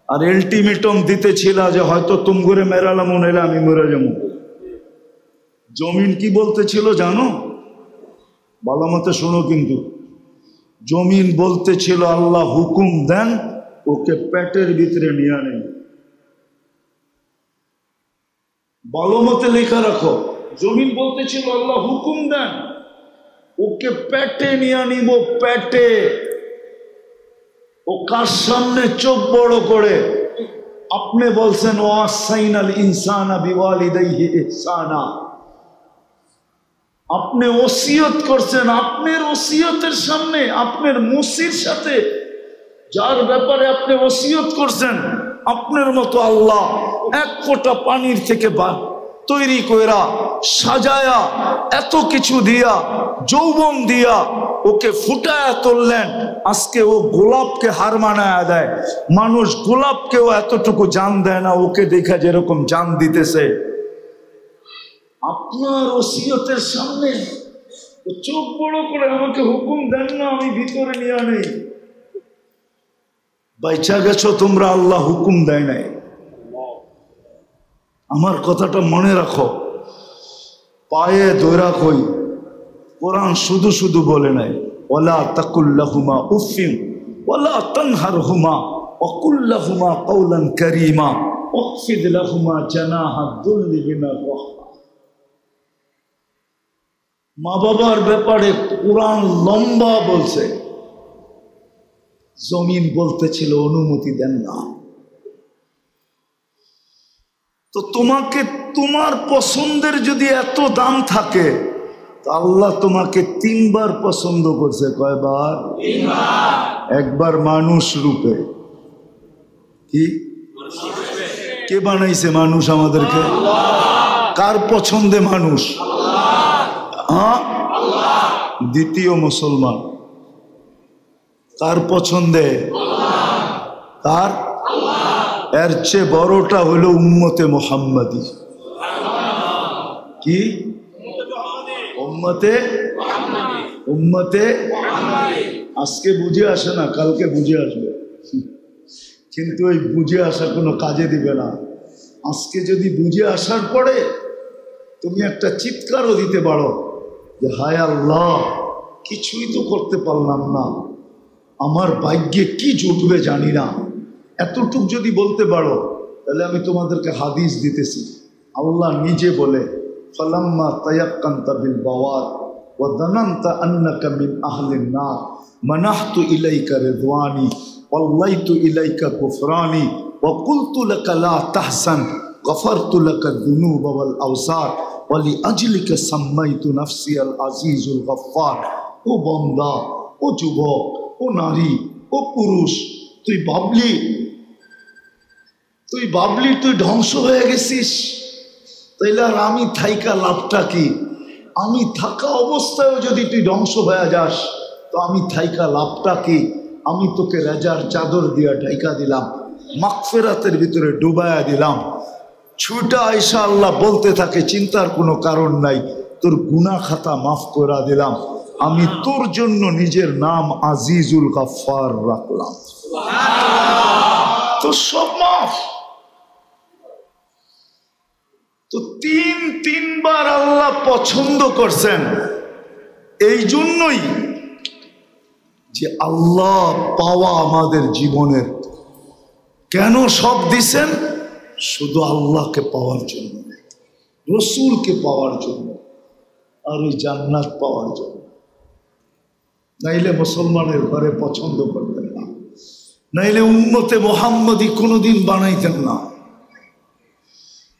আর আলটিমেটাম দিতেছিলাম যে হয়তো তুম করে মেরালাম, নাইলে আমি মরে যাবো। জমিন কি বলতেছিল জানো? ভালো মতো শোনো কিন্তু। জমিন বলতেছিল আল্লাহ হুকুম দেন ওকে পেটের ভিতরে নিয়ে নেন। ভালো মতো লেখা রাখো, জমিন বলতেছিল আল্লাহ হুকুম দেন ওকে পেটে নিয়ে নিব, পেটে। ও কার সামনে চোখ বড় করে? আপনি বলছেন ওয়াসাইনাল ইনসানা বিওয়ালিদাইহি ইহসানা। আপনি ওসিয়ত করছেন, আপনার ওসিয়তের সামনে আপনার মুসির সাথে যার ব্যাপারে আপনি ওসিয়ত করছেন, আপনার মতো আল্লাহ এক ফোঁটা পানির থেকে তৈরি কইরা সাজায়া এত কিছু দিয়া যৌবন দিয়া ওকে ফুটায়া তুললেন। আজকে ও গোলাপকে হার মানায়া দেয়। মানুষ গোলাপকেও এতটুকু জান দেয় না, ওকে দেখা যেরকম জান দিতেছে। আপনার ওসিয়তের সামনে চোখ বড় করে আমাকে হুকুম দেন না, আমি ভিতরে নিয়ে নেই। বাইচা গেছো তোমরা, আল্লাহ হুকুম দেয় নাই। আমার কথাটা মনে রাখো, পায়ে ধরা কই কোরআন শুধু শুধু বলে নাই ওয়ালা তাকুল্লাহুমা উফিন ওয়ালা তানহারহুমা ওয়াকুল্লাহুমা কাওলান কারীমা ওয়াখফিদ লাহুমা জানাহা দুল্লি মিনার রাহমা। মা বাবার ব্যাপারে কোরআন লম্বা বলছে, জমিন বলতেছিল অনুমতি দেন না। তো তোমাকে তোমার পছন্দের যদি এত দাম থাকে, আল্লাহ তোমাকে 3বার পছন্দ করছে। কয়বার? একবার মানুষ রূপে। কি কে বানাইছে মানুষ আমাদেরকে? কার পছন্দে মানুষ? দ্বিতীয় মুসলমান কার পছন্দে? কার? এর চেয়ে বড়টা হলো উম্মতে মুহাম্মাদি। কি উম্মতে উম্মতে আজকে বুঝে আসে না, কালকে বুঝে আসবে, কিন্তু ওই বুঝে আসা কোনো কাজে দিবে না। আজকে যদি বুঝে আসার পরে তুমি একটা চিৎকারও দিতে পারো যে হায় আল্লাহ, কিছুই তো করতে পারলাম না, আমার ভাগ্যে কি জুটবে জানি না, এতটুক যদি বলতে পারো, তাহলে আমি তোমাদেরকে হাদিস দিতেছি। আল্লাহ নিজে বলে, ফালাম্মা তায়াক্কানতা বিল বাওয়ার ওয়া যানানতা আন্নাকা মিন আহলিন নার মানাহতু ইলাইকা রিদওয়ানি ওয়াল্লাইতু ইলাইকা গুফরানি ওয়া কুলতু লাকা লা তাহসান গফারতু লাকা যুনুবা ওয়াল আওসার ওয়া লিআজলিকা সাম্মাইতু নাফসি আল আজিজুল গফফার। ও বান্দা, ও যুবক, ও নারী, ও পুরুষ, তুই ভাবলি তুই ধ্বংস হয়ে গেছিস, তাইলে আর আমি থাইকা লাভটা কি? আমি থাকা অবস্থায়ও যদি তুই ধ্বংস হয়ে যাস, তো আমি থাইকা লাভটা কি? আমি তোকে রাজার চাদর দিয়া ঢাইকা দিলাম, মাগফিরাতের ভিতরে ডুবায়া দিলাম। ছুটা আয়েশা আল্লাহ বলতে থাকে, চিন্তার কোনো কারণ নাই, তোর গুনাহ খাতা মাফ করে দিলাম, আমি তোর জন্য নিজের নাম আজিজুল গফফার রাখলাম, তো সব মাফ। তো তিনবার আল্লাহ পছন্দ করছেন, এই জন্যই যে আল্লাহ পাওয়া আমাদের জীবনের। কেন সব দিছেন? শুধু আল্লাহকে পাওয়ার জন্য, রসুলকে পাওয়ার জন্য, আর ওই জান্নাত পাওয়ার জন্য। নাইলে মুসলমানের ঘরে পছন্দ করতেন না, নাইলে উম্মতে মুহাম্মদী কোনোদিন বানাইতেন না।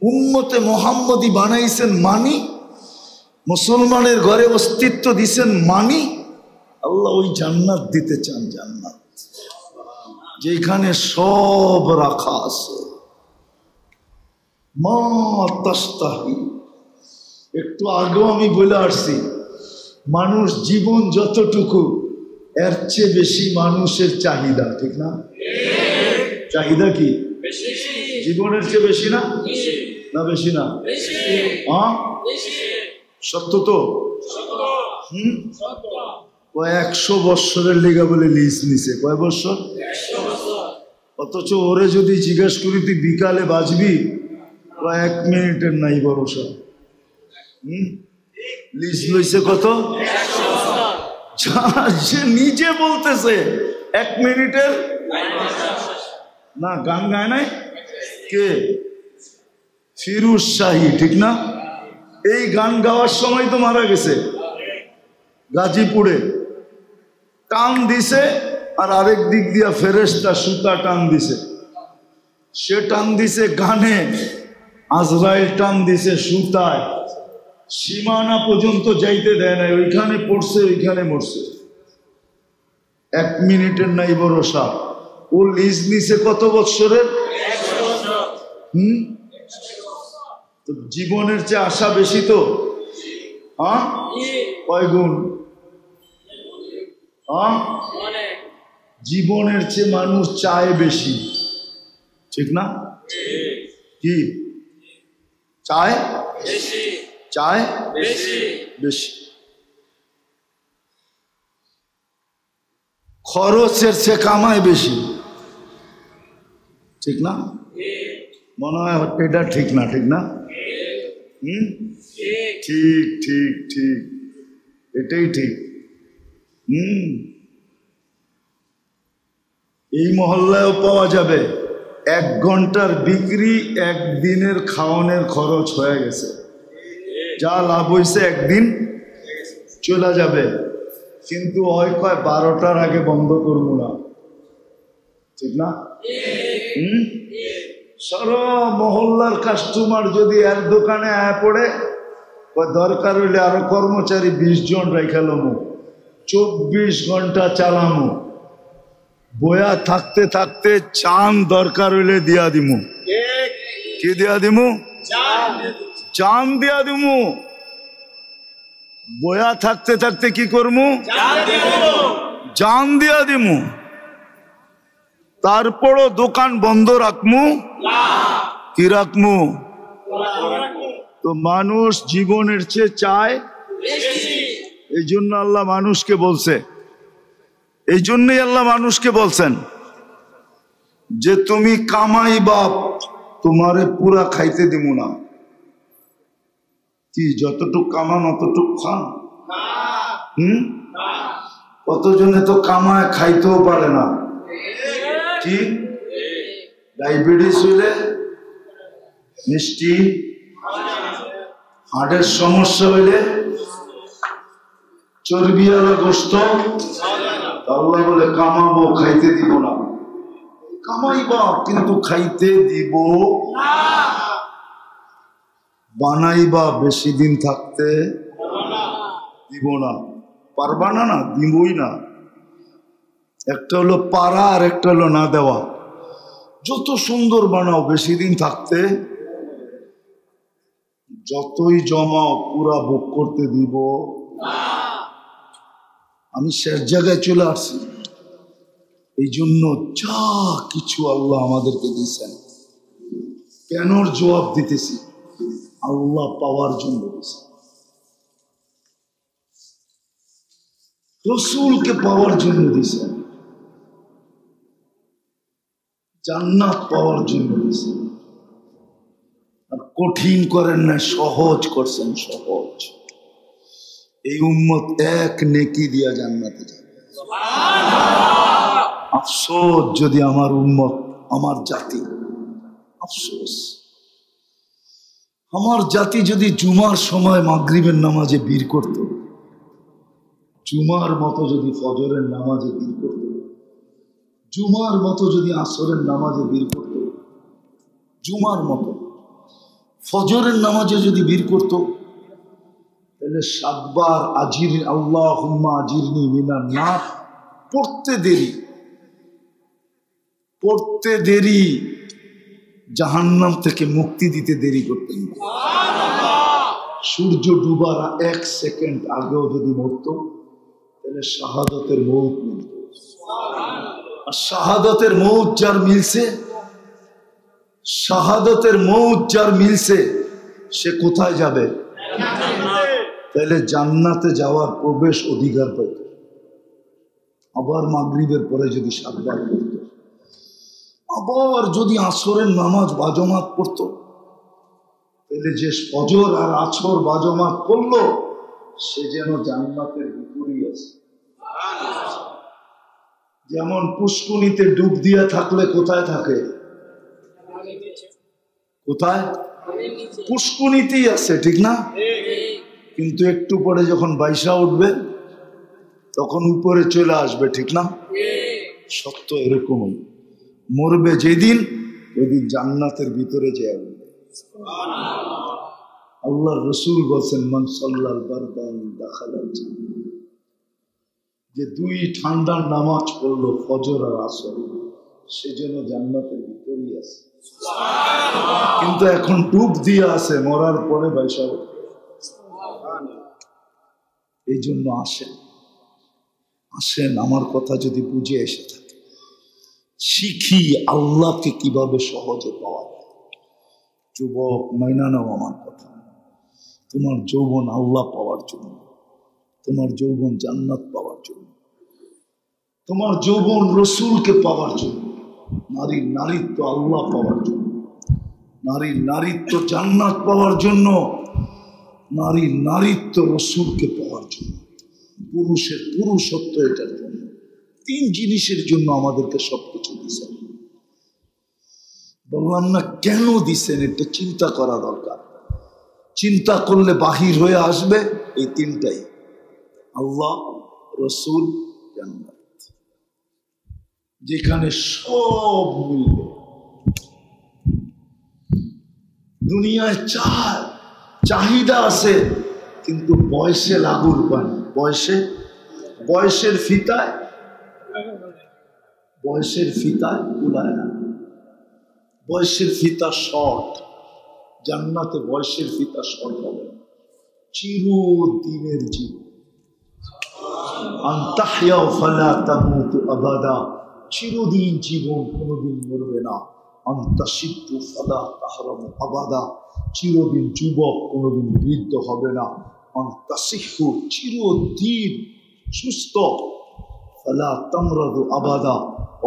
উম্মতে মুহাম্মদী বানাইছেন মানি, মুসলমানের ঘরে অস্তিত্ব দিছেন মানি, আল্লাহ ওই জান্নাত দিতে চান, জান্নাত যেখানে সব রাখা আছে। মা তাস্তাহি, একটু আগেও আমি বলে আসছি, মানুষ জীবন যতটুকু, এর চেয়ে বেশি মানুষের চাহিদা, ঠিক না? চাহিদা কি? জীবনের চেয়ে বেশি না? না বেশি না? হ্যাঁ, সত্য তো। 100 বৎসরের লেগা বলে লিজ নিছে। কয় বৎসর? অথচ ওরে যদি জিজ্ঞেস করি তুই বিকালে বাজবি, 1 মিনিটের নাই ভরসা। লিজ লইছে কত? সে নিজে বলতেছে 1 মিনিটের না। গান গায় নাই কে? ফিরোজ শাহী, ঠিক না? এই গান গাওয়ার সময় তো মারা গেছে গাজীপুরে। টান দিছে, আর আরেক দিক দিয়া ফেরেশতা সুতা টান দিছে। সে টান দিছে গানে, আজরাইল টান দিছে সুতায়। সীমানা পর্যন্ত যাইতে দেয় নাই, ওইখানে পড়ছে, ওইখানে মরছে। 1 মিনিটের নাই ভরসা। ও লিজ নিছে কত বৎসরের? তো জীবনের চেয়ে আশা বেশি তো। হ্যাঁ, কয় গুণ? হ্যাঁ, জীবনের চেয়ে মানুষ চায় বেশি, ঠিক না? কি চায়? চায় বেশি। খরচের চেয়ে কামায় বেশি, ঠিক না? মনে হয় এটা ঠিক না? ঠিক না? ঠিক ঠিক ঠিক, এটাই ঠিক। এই মহল্লায়ও পাওয়া যাবে। 1 ঘন্টার বিক্রি 1 দিনের খাওয়ানোর খরচ হয়ে গেছে। যা লাভ হয়েছে একদিন চলে যাবে, কিন্তু হয় কয় 12টার আগে বন্ধ করবো না, ঠিক না? সারা মহল্লার কাস্টমার যদি এর দোকানে আয়া পড়ে, দরকার হইলে আরো কর্মচারী 20 জন রাইখালামু, 24 ঘন্টা চালামু, বয়া থাকতে থাকতে চান দরকার হইলে দিয়া দিমু। কি দিয়া দিমু? চান দিয়া দিমু। বয়া থাকতে থাকতে কি করমু? জান দিয়া দিমু। তারপরও দোকান বন্ধ রাখমু? কি রাখমু? তো মানুষ জীবনের চেয়ে চায় এই জন্য আল্লাহ মানুষকে বলছে, এই জন্যই আল্লাহ মানুষকে বলছেন যে তুমি কামাই বাপ, তোমারে পুরা খাইতে দিব না। কি যতটুক কামান অতটুক খান? কতজনে তো কামায় খাইতেও পারে না। কি ডায়াবেটিস হইলে, মিষ্টি, হার্টের সমস্যা হইলে, চর্বিওয়ালা গোস্ত, আল্লাহ বলে কামাবো, খাইতে দিব না। কামাইবা কিন্তু খাইতে দিব না। বানাইবা বেশি দিন থাকতে দিব না। পারবা না, না দিবই না। একটা হলো পারা আর একটা হলো না দেওয়া। যত সুন্দর বানাও বেশি দিন থাকতে, যতই জমাও পুরা বুক করতে দিব। আমি শেষ জায়গায় চলে আসছি। এই জন্য যা কিছু আল্লাহ আমাদেরকে দিয়েছেন, কেনর জবাব দিতেছি, আল্লাহ পাওয়ার জন্য দিয়েছেন, রসুলকে পাওয়ার জন্য দিয়েছেন, জান্নাত পাওয়ার জন্য দিয়েছেন। আর কঠিন করেন না, সহজ করছেন, সহজ। এই উম্মত এক নেকি দিয়া জান্নাতে যাবে। আফসোস যদি আমার উম্মত, আমার জাতি, আফসোস আমার জাতি যদি জুমার সময় মাগরিবের নামাজে বীর করত, জুমার মতো যদি ফজরের নামাজে বীর করত, জুমার মতো যদি আসরের নামাজে বীর করত, জুমার মতো ফজরের নামাজে যদি বীর করত, তাহলে 7 বার আজির আল্লাহুম্মা আজিরনি মিনান নার পড়তে দেরি জাহান্নাম থেকে মুক্তি দিতে দেরি করতেন না। সূর্য ডুবার 1 সেকেন্ড আগেও যদি মরত, তাহলে শাহাদাতের মৌত মিলত। আর শাহাদাতের মৌত যার মিলছে, শাহাদাতের মৌত যার মিলছে, সে কোথায় যাবে? তাহলে জান্নাতে যাওয়ার প্রবেশ অধিকার পেত। আবার মাগরিবের পরে যদি 7 বার পড়ত, আবার যদি আসরের নামাজ বাজমাত পড়ত, তাহলে যে ফজর আর আসর বাজমাত পড়লো, সে যেন জান্নাতের ভিতরেই আছে। যেমন পুষ্কুনিতে ডুব দিয়া থাকলে কোথায় থাকে? কোথায়? পুষ্কুনিতেই আছে, ঠিক না? কিন্তু একটু পরে যখন বাইসা উঠবে, তখন উপরে চলে আসবে, ঠিক না? সত্য এরকমই। মরবে যেদিন, ওইদিন জান্নাতের ভিতরে যায় উঠবে। আল্লাহর রাসূল বলেন, মান সাল্লাল বারদাইন দাখালাল জান্নাহ। যে 2 ঠান্ডার নামাজ পড়লো, ফজর আর আসর, সে যেন জান্নাতের ভিতরেই আছে। কিন্তু এখন ডুব দিয়ে আছে, মরার পরে বাইসা উঠবে। এই জন্য আসেন আমার কথা যদি বুঝে এসে থাকে, শিখি আল্লাহকে কিভাবে সহজে পাওয়া যায়। যুবক, মাইনা নাও আমার কথা। তোমার যৌবন আল্লাহ পাওয়ার জন্য, তোমার যৌবন জান্নাত পাওয়ার জন্য, তোমার যৌবন রসুলকে পাওয়ার জন্য, নারীর নারীত্ব আল্লাহ পাওয়ার জন্য, নারীর নারীত্ব জান্নাত পাওয়ার জন্য, নারীর নারীত্ব রসুলকে পাওয়ার জন্য, পুরুষের পুরুষত্ব এটার জন্য। 3 জিনিসের জন্য আমাদেরকে সবকিছু দিয়েছেন। বললাম না কেন দিছেন, এটা চিন্তা করা দরকার। চিন্তা করলে বাহির হয়ে আসবে এই 3টাই, আল্লাহ, রসুল, জান্নাত। যেখানে সব মিলবে। দুনিয়ায় চাহিদা আছে, কিন্তু বয়সে লাগুর পানি, বয়সের ফিতায় কুলায় না। বয়সের ফিতা শর্ট, জান্নাতে বয়সের ফিতা শর্ট হবে না। চিরদিনের জীবন, আনতাহইয়া ফালা তামুতু আবাদা, চিরদিন জীবন, কোনোদিন মরবে না। আনতাশিদ্দু ফালা তাহরামু আবাদা, চিরদিন যুবক, কোনোদিন বৃদ্ধ হবে না। আনতাসিহু চিরদিন সুস্থ, ফালা তামরাদু আবাদা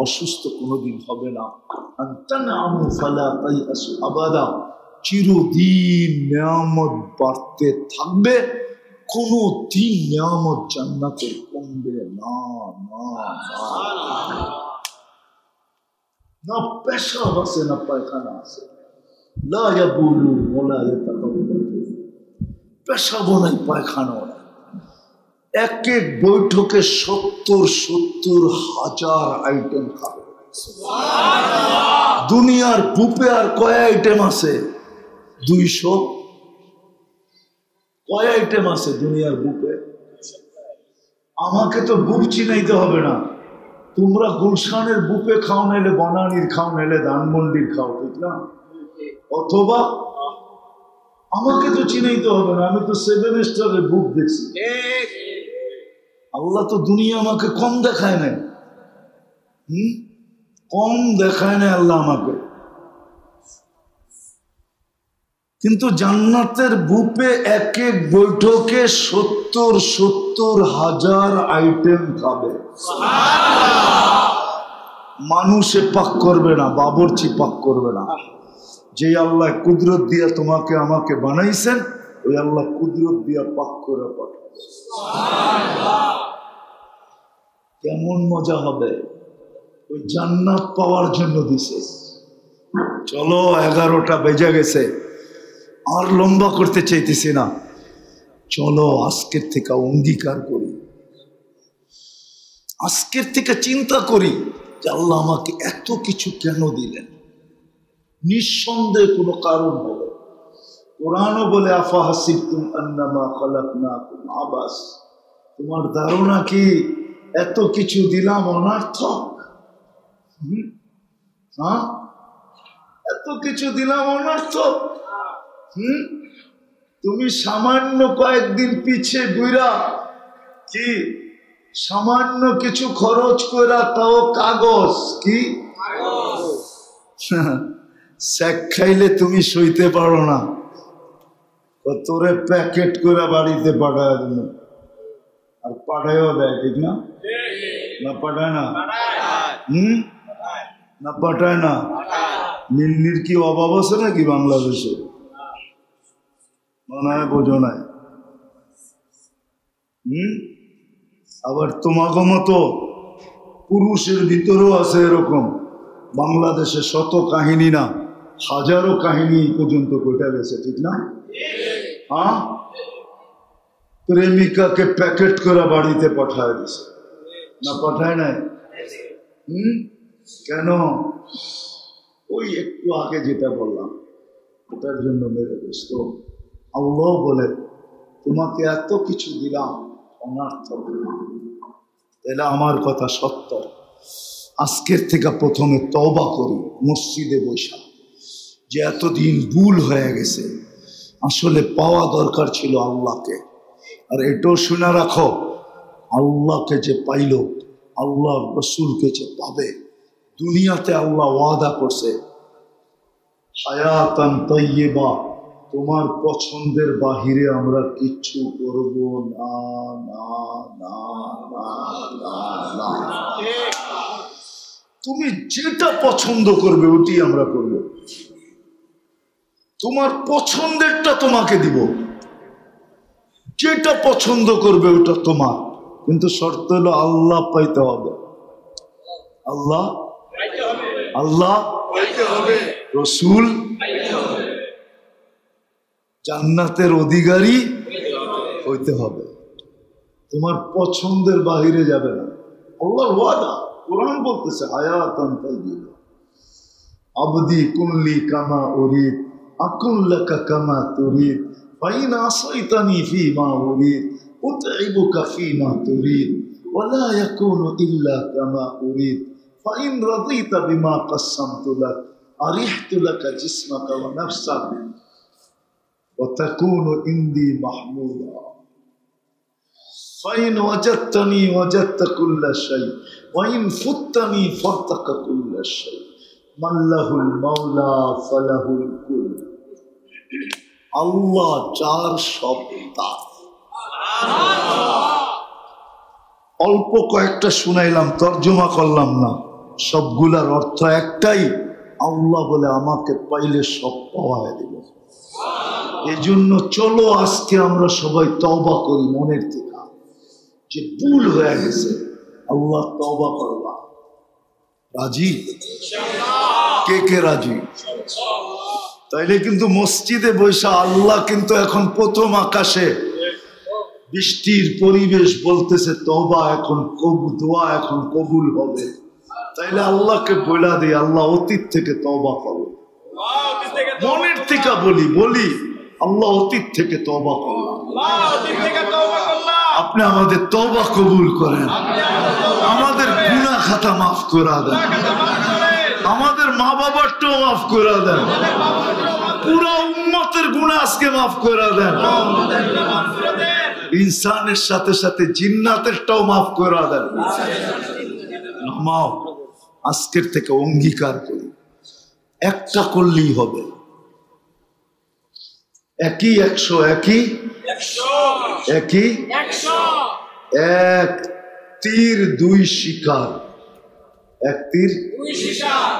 অসুস্থ কোনোদিন হবে না, আনতানামু ফালা তাইয়াসু আবাদা চিরদিন নিয়ামত বাড়তে থাকবে, কোনো দিন নিয়ামত জান্নাতের কমবে না। না না পেশাব আছে না পায়খানা আছে, লা ইয়াবুলু ওয়ালা ইয়াতাকাব্বারু, পেশাবও নাই পায়খানাও নাই। এক এক বৈঠকে 70 হাজার আইটেম খাবে। দুনিয়ার বুপে আর কয় আইটেম আছে? 200। কয় আইটেম আছে দুনিয়ার বুপে? আমাকে তো বুপ চিনাইতে হবে না, তোমরা গুলশানের বুপে খাও, নাইলে বনানীর খাও, নাইলে ধানমন্ডির খাও, ঠিক না? অথবা আমাকে তো চিনাইতে হবে না, আমি তো 7 স্টারের বুক দেখছি। আল্লাহ তো দুনিয়া আমাকে কম দেখায় নাই, কম দেখায় নাই আল্লাহ আমাকে। কিন্তু জান্নাতের বুপে এক এক বৈঠকে 70 হাজার আইটেম খাবে। মানুষে পাক করবে না, বাবরচি পাক করবে না। যে আল্লাহ কুদরত দিয়া তোমাকে আমাকে বানাইছেন, ওই আল্লাহ কুদরত দিয়া পাক করে পাঠাবে। কেমন মজা হবে! ওই জান্নাত পাওয়ার জন্য দিছে। চলো 11টা বেজে গেছে, আর লম্বা করতে চাইতেছি না। চলো আজকের থেকে অঙ্গীকার করি, আজকের থেকে চিন্তা করি যে আল্লাহ আমাকে এত কিছু কেন দিলেন। নিঃসন্দেহে কোনো কারণ হবে। কোরআনও বলে আফাহাসিবতুম আন্নামা খালাকনাকুম আবাস, তোমার ধারণা কি এত কিছু দিলাম অনার্থক? হ্যাঁ, এত কিছু দিলাম অনার্থক? তুমি সামান্য কয়েকদিন পিছে ঘুরা কি সামান্য কিছু খরচ করা, তাও কাগজ কি শেখ খাইলে তুমি সইতে পারো না, তোরে প্যাকেট করে বাড়িতে পাঠায় দিল, আর পাঠায়ও দেয়, ঠিক না? না পাঠায় না? না পাঠায় না? নীলনির কি অভাব আছে নাকি বাংলাদেশে? মনে হয় বোঝো নাই। আবার তোমাকে মতো পুরুষের ভিতরেও আছে এরকম, বাংলাদেশে শত কাহিনী না হাজারো কাহিনী পর্যন্ত কইটা গেছে, ঠিক না? হ্যাঁ, প্রেমিকাকে প্যাকেট করে বাড়িতে পাঠায় দিছে, না পাঠায় নাই? কেন? ওই একটু আগে যেটা বললাম ওটার জন্য মেরে দোস্ত। আল্লাহ বলে তোমাকে এত কিছু দিলাম অনার্থক না। তাহলে আমার কথা সত্য। আজকের থেকে প্রথমে তওবা করি মসজিদে বৈশা, যে এতদিন ভুল হয়ে গেছে, আসলে পাওয়া দরকার ছিল আল্লাহকে। আর এটাও শুনে রাখো, আল্লাহকে যে পাইল, আল্লাহ রসুলকে যে পাবে, দুনিয়াতে আল্লাহ ওয়াদা করছে হায়াতান তাইয়্যিবা, তোমার পছন্দের বাহিরে আমরা কিচ্ছু করব না, না না না না না। তুমি যেটা পছন্দ করবে ওটি আমরা করব, তোমার পছন্দেরটা তোমাকে দিব, যেটা পছন্দ করবে ওটা তোমার। কিন্তু শর্ত হলো আল্লাহ পাইতে হবে, আল্লাহ আল্লাহ রসুল, জান্নাতের অধিকারী হইতে হবে। তোমার পছন্দের বাহিরে যাবে না। আল্লাহর ওয়াদা, কোরআন বলতেছে হায়াতান তাইয়্যিবা, আবদি কুল্লি কামা উরিদ আকুল্লাকা কামা তুরিদ ফাইন আসাইতানি ফীমা উরিদ উতঈবুকা ফীমা তুরিদ ওয়ালা ইয়াকুনু ইল্লা কামা উরিদ ফাইন রাদিতা বিমা কাসসামতু লাক আরিহতু লাকা জিসমাকা ওয়া নাফসাকা وتكون عندي محمودا فإن وجدتني وجدت كل شيء وإن فتني فتك كل شيء من له المولى فله الكل। আল্লাহ যার সব তার, অল্প কয়েকটা শুনাইলাম, তর্জমা করলাম না, সবগুলার অর্থ একটাই, আল্লাহ বলে আমাকে পাইলে সব পাওয়া দিব। এই জন্য চলো আজকে আমরা সবাই তওবা করি মনের থেকে, যে ভুল হয়ে গেছে, আল্লাহ তওবা করবা। রাজি? কে কে রাজি? তাইলে কিন্তু মসজিদে বৈশা আল্লাহ কিন্তু এখন প্রথম আকাশে বৃষ্টির পরিবেশ বলতেছে তওবা এখন কবুল, দোয়া এখন কবুল হবে। তাইলে আল্লাহকে বলা দিই, আল্লাহ অতীত থেকে তওবা করো, মনের থেকে বলি আল্লাহ অতীত থেকে তওবা করো, আপনি আমাদের তওবা কবুল করেন, আমাদের গুনাহ খাতা মাফ করে দেন, আমাদের মা বাবারটাও মাফ করে দেন, পুরো উম্মতের গুনাহ আজকে মাফ করে দেন, ইনসানের সাথে সাথে জিন্নাতেরটাও মাফ করে দেন। নামাও, আজকের থেকে অঙ্গীকার করি, একটা করলেই হবে, একই 100, একই 1 তীর 2 শিকার, 1 তীর 2 শিকার,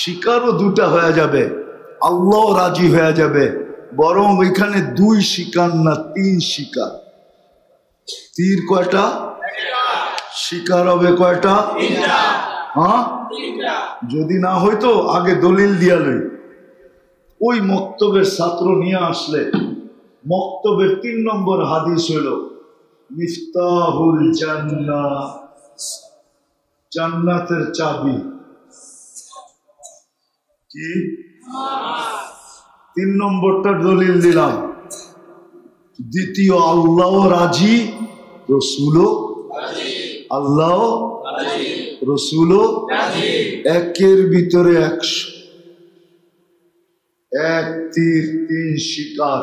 শিকারও 2টা হয়ে যাবে, আল্লাহ রাজি হয়ে যাবে। বরং এখানে 2 শিকার না 3 শিকার। তীর কয়টা? শিকার হবে কয়টা? 3টা। হ্যাঁ, যদি না হইতো আগে দলিল দিয়া লই, ওই মক্তবের ছাত্র নিয়ে আসলে মক্তবের 3 নম্বর হাদিস হইল মিফতাহুল জান্নাহ, জান্নাতের চাবি কি? 3 নম্বরটা দলিল দিলাম। দ্বিতীয়, আল্লাহ রাজি, রসুলও আল্লাহ রসুলও, 1-এর ভিতরে 100, 1 তীর 3 শিকার।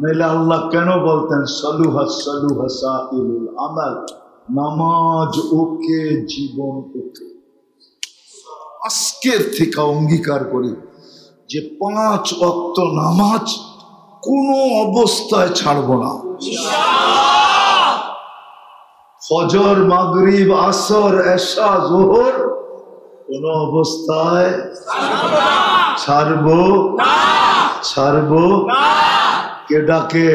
নাইলে আল্লাহ কেন বলতেন সালুহা সাইলুল আমাল, নামাজ ওকে, জীবন ওকে। আজকের থেকে অঙ্গীকার করি যে 5 ওয়াক্ত নামাজ কোনো অবস্থায় ছাড়ব না। ফজর, মাগরিব, আসর, এশা, যোহর কোনো অবস্থায় ছাড়বো না। কে ডাকে?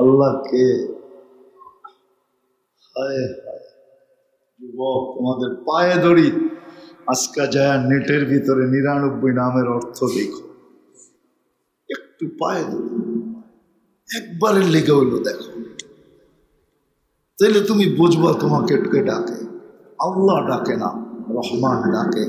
আল্লাহকে। হায় হায় যুবক, তোমাদের পায়ে ধরি, আজকে যায় নেটের ভিতরে 99 নামের অর্থ দেখো, একটু পায়ে ধরি, একবারের লেগে হইলো দেখো, তাইলে তুমি বুঝবা তোমাকে কে ডাকে। আল্লাহ ডাকে না, রহমান ডাকে,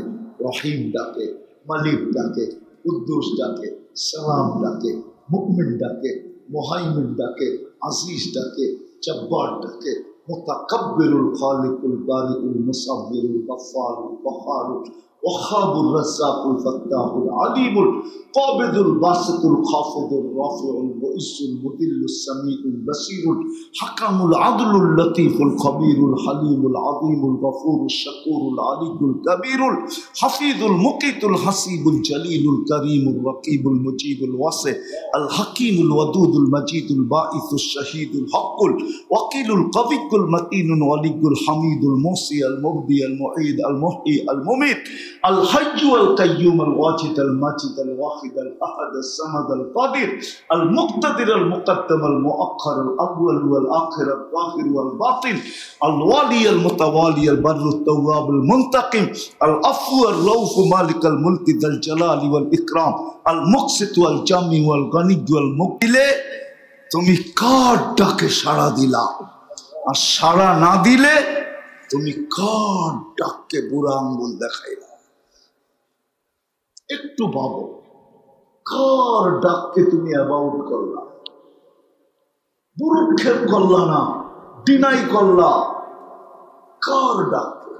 রহিম ডাকে, মালিক ডাকে, কুদ্দুস ডাকে, সালাম ডাকে, মুকমিন ডাকে, মুহাইমিন ডাকে, আজিজ ডাকে, জব্বার ডাকে, মুতাকাব্বিরুল খালিকুল বারিকুল মুসাব্বিরুল গফফারুল কহারুল ওয়াহাবুর রাজ্জাকুল ফাত্তাহুল আলিমুল কাবিদুল বাসিতুল খাফিদুল রাফিউল মুইসুল মুদিল্লুস সামিউল বাসিরুল হাকামুল আদলুল লতীফুল খবীরুল হালিমুল আযীমুল গফুরুশ শাকুরুল আলিয়ুল কবীরুল হাফিজুল মুকিতুল হাসিবুল জলিলুল করিমুল রকিবুল মুজিবুল ওয়াসি আল হাকিমুল ওয়াদুদুল মজিদুল বাঈসুশ শাহীদুল হকুল ওয়াকিলুল কবিকুল মতিনুল ওয়ালিকুল হামিদুল মুসি আল মুবদি আল মুঈদ আল মুহয়ি আল মুমিত الحي القيوم الواجد الماجد الواحد الأحد الصمد القادر المقتدر المقدم المؤخر الأول والآخر الظاهر والباطن الوالي المتوالي البر التواب المنتقم العفو الرؤوف مالك الملك ذا الجلال والإكرام المقسط والجامع والغني والمقتل। তুমি কার ডাকে সাড়া দিলা? আর সাড়া না দিলে তুমি কার ডাককে বুড়া আঙ্গুল দেখাইলা? একটু ভাবো, কার ডাককে তুমি অ্যাবাউট করলা, বুরুক্ষেপ করলা না, ডিনাই করলা? কার ডাককে?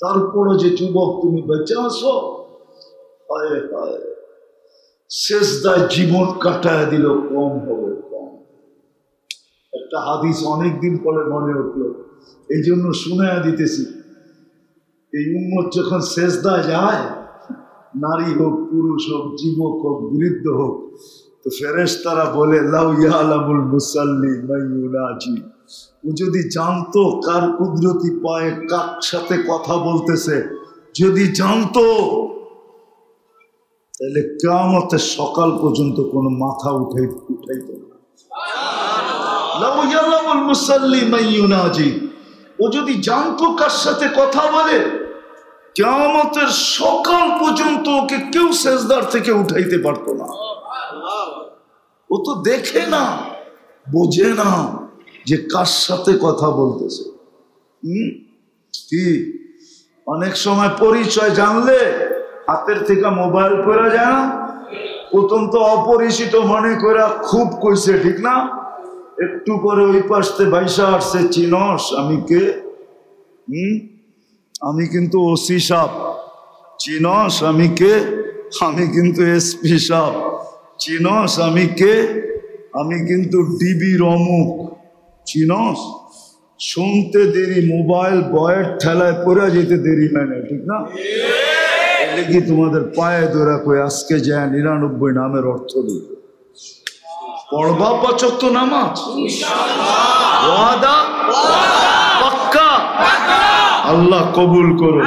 তারপরে যে যুবক তুমি বেঁচে আসো, হায় হায়, শেষদায় জীবন কাটায় দিল, কম হবে কম। একটা হাদিস অনেকদিন পরে মনে উঠলো, এই জন্য শুনায়া দিতেছি। এই উম্মত যখন শেষদায় যায়, নারী হোক, পুরুষ হোক, যুবক হোক, বৃদ্ধ হোক, তো ফেরেশতারা বলে লাউ ইয়ালামুল মুসাল্লি মান ইউনাজি, ও যদি জানতো কার কুদরতি পায়ে কার সাথে কথা বলতেছে, যদি জানতো তাহলে কিয়ামতের সকাল পর্যন্ত কোনো মাথা উঠাইতো না। লাউ ইয়ালামুল মুসাল্লি মান ইউনাজি, ও যদি জানতো কার সাথে কথা বলে, কিয়ামতের সকাল পর্যন্ত ওকে কেউ সেজদার থেকে উঠাইতে পারতো না। ও তো দেখে না, বোঝে না যে কার সাথে কথা বলতেছে। কি অনেক সময় পরিচয় জানলে হাতের থেকে মোবাইল করা যায় না, প্রথম তো অপরিচিত মনে করা খুব কইছে, ঠিক না? একটু পরে ওই পাশে বাইসা আসছে, চিনস আমি কে? আমি কিন্তু ওসি সাহেব। চিনস আমি কে? আমি কিন্তু এসপি সাহেব। চিনস আমি কে? আমি কিন্তু ডিবি অমুক। চিনস? শুনতে দেরি, মোবাইল বয়ের ঠেলায় পড়ে যেতে দেরি হয় না, ঠিক না? এলে কি তোমাদের পায়ে ধরা কই আজকে যায় 99 নামের অর্থ দিবে। পড়বা 5 ওয়াক্ত নামাজ, ওয়াদা পাক্কা, আল্লাহ কবুল করো।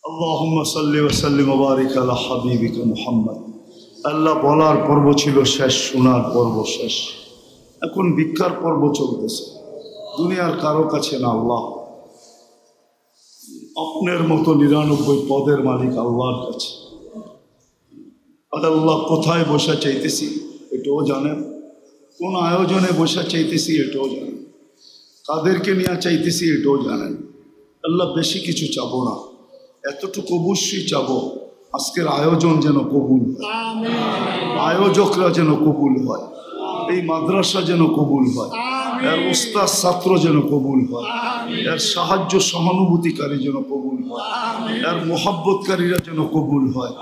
আল্লাহুম্মা সাল্লি ওয়া সাল্লিম ওয়া বারিক আলা হাবিবিকা মুহাম্মদ। আল্লাহ বলার পর্ব ছিল শেষ, শোনার পর্ব শেষ, এখন ভিক্ষার পর্ব চলতেছে। দুনিয়ার কারো কাছে না, আল্লাহ আপনার মতো 99 পদের মালিক আল্লাহর কাছে। আল্লাহ কোথায় বসা চাইতেছি এটাও জানেন, কোন আয়োজনে বসা চাইতেছি এটাও জানেন, কাদেরকে নিয়ে চাইতেছি এটাও জানেন। আল্লাহ বেশি কিছু চাবো না, এতটুকু অবশ্যই চাবো আজকের আয়োজন যেন কবুল হয়, আয়োজকরা যেন কবুল হয়, এই মাদ্রাসা যেন কবুল হয়, এর উস্তাদ ছাত্র যেন কবুল হয়, এর সাহায্য সহানুভূতিকারী যেন কবুল হয়, এর মোহাব্বতকারীরা যেন কবুল হয়,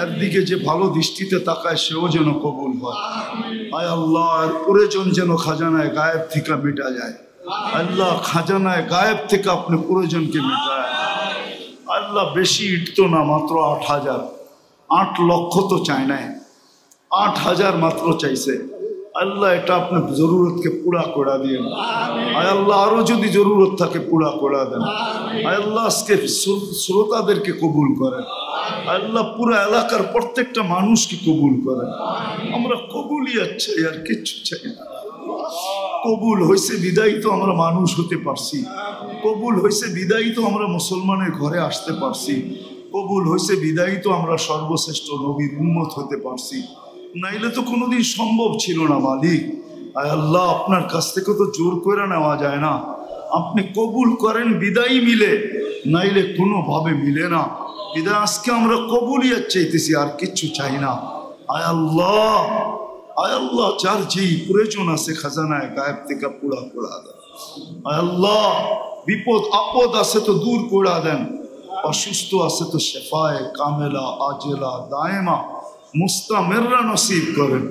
এর দিকে যে ভালো দৃষ্টিতে তাকায় সেও যেন কবুল হয়। আয় আল্লাহ, এর প্রয়োজন যেন খাজানায় গায়েব থেকে মেটা যায়। আল্লাহ খাজানায় গায়েব থেকে আপনি প্রয়োজনকে মেটায়। আল্লাহ বেশি ইট তো না, মাত্র 8,000, 8 লক্ষ তো চায় নাই, 8,000 মাত্র চাইছে। আল্লাহ এটা আপনার জরুরতকে পুরা করে দিয়ে, আয় আল্লাহ আরো যদি জরুরত থাকে পুরা করে দেন। আয় আল্লাহ আজকে শ্রোতাদেরকে কবুল করেন, আল্লাহ পুরো এলাকার প্রত্যেকটা মানুষকে কবুল করেন। আমরা কবুলই চাই, আর কিচ্ছু চাই না। কবুল হয়েছে বিদায়ী তো আমরা মানুষ হতে পারছি, কবুল হয়েছে বিদায়ী তো আমরা মুসলমানের ঘরে আসতে পারছি, কবুল হয়েছে বিদায়ী তো আমরা সর্বশ্রেষ্ঠ নবীর উম্মত হতে পারছি, নাইলে তো কোনোদিন সম্ভব ছিল না। মালিক আয় আল্লাহ, আপনার কাছ থেকে তো জোর করে নেওয়া যায় না, আপনি কবুল করেন বিদায়ী মিলে, নাইলে কোনোভাবে মিলে না। বিদায় আজকে আমরা কবুলিয়াত চাইতেছি, আর কিচ্ছু চাই না। আয় আল্লাহ, আয় আল্লাহ যার যেই প্রয়োজন আছে খাজানায় গায়েব থেকে পুরা করে দেন। আয় আল্লাহ বিপদ আপদ আছে তো দূর করে দেন, অসুস্থ আছে তো শেফায়ে কামেলা আজেলা দায়েমা মুস্তামেররা নসিব করেন।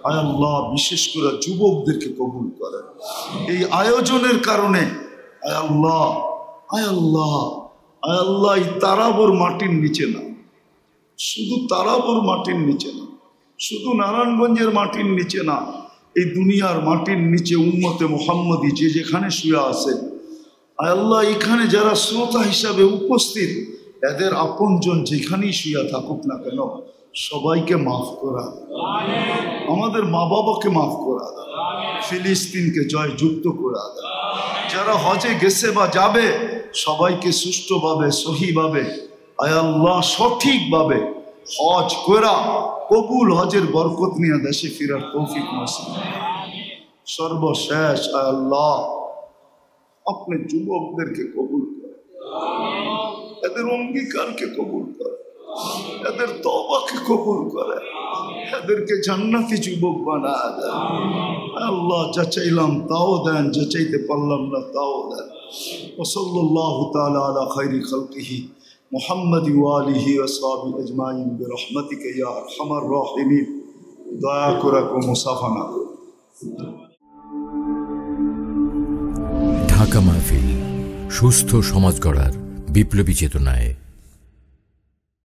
আয় আল্লাহ বিশেষ করে যুবকদেরকে কবুল করেন এই আয়োজনের কারণে। আয় আল্লাহ, আয় আল্লাহ, আয় আল্লাহ এই তারাবর মাটির নিচে না, শুধু তারাবর মাটির নিচে না, শুধু নারায়ণগঞ্জের মাটির নিচে না, এই দুনিয়ার মাটির নিচে উম্মতে মুহাম্মদী যে যেখানে শুয়ে আছে, আয় আল্লাহ এখানে যারা শ্রোতা হিসাবে উপস্থিত, এদের আপনজন যেখানেই শুয়ে থাকুক না কেন, সবাইকে মাফ করা, আমাদের মা বাবাকে মাফ করা, ফিলিস্তিনকে জয়যুক্ত করা, যারা হজে গেছে বা যাবে সবাইকে সুষ্ঠুভাবে সহিভাবে আয় আল্লাহ সঠিকভাবে হজ করা কবুল হজের বরকত নিয়ে দেশে ফেরার তৌফিক নসিব। সর্বশেষ আয় আল্লাহ আপনি যুবকদেরকে কবুল করেন, এদের অঙ্গীকারকে কবুল করেন, এদের তওবাকে কবুল করে, এদেরকে জান্নাতি যুবক বানায় দেন। আল্লাহ যা চাইলাম তাও দেন, যা চাইতে পারলাম না তাও দেন। ওয়া সাল্লাল্লাহু তাআলা আলা খায়রি খালকিহি মুহাম্মাদি ওয়া আলিহি ওয়া সাহবিহি আজমাইন বিরহমাতিকা ইয়া আরহামার রাহিমিন। দয়া করে মুসাফা না। ঢাকা মাহফিল সুস্থ সমাজ গড়ার বিপ্লবী চেতনায়।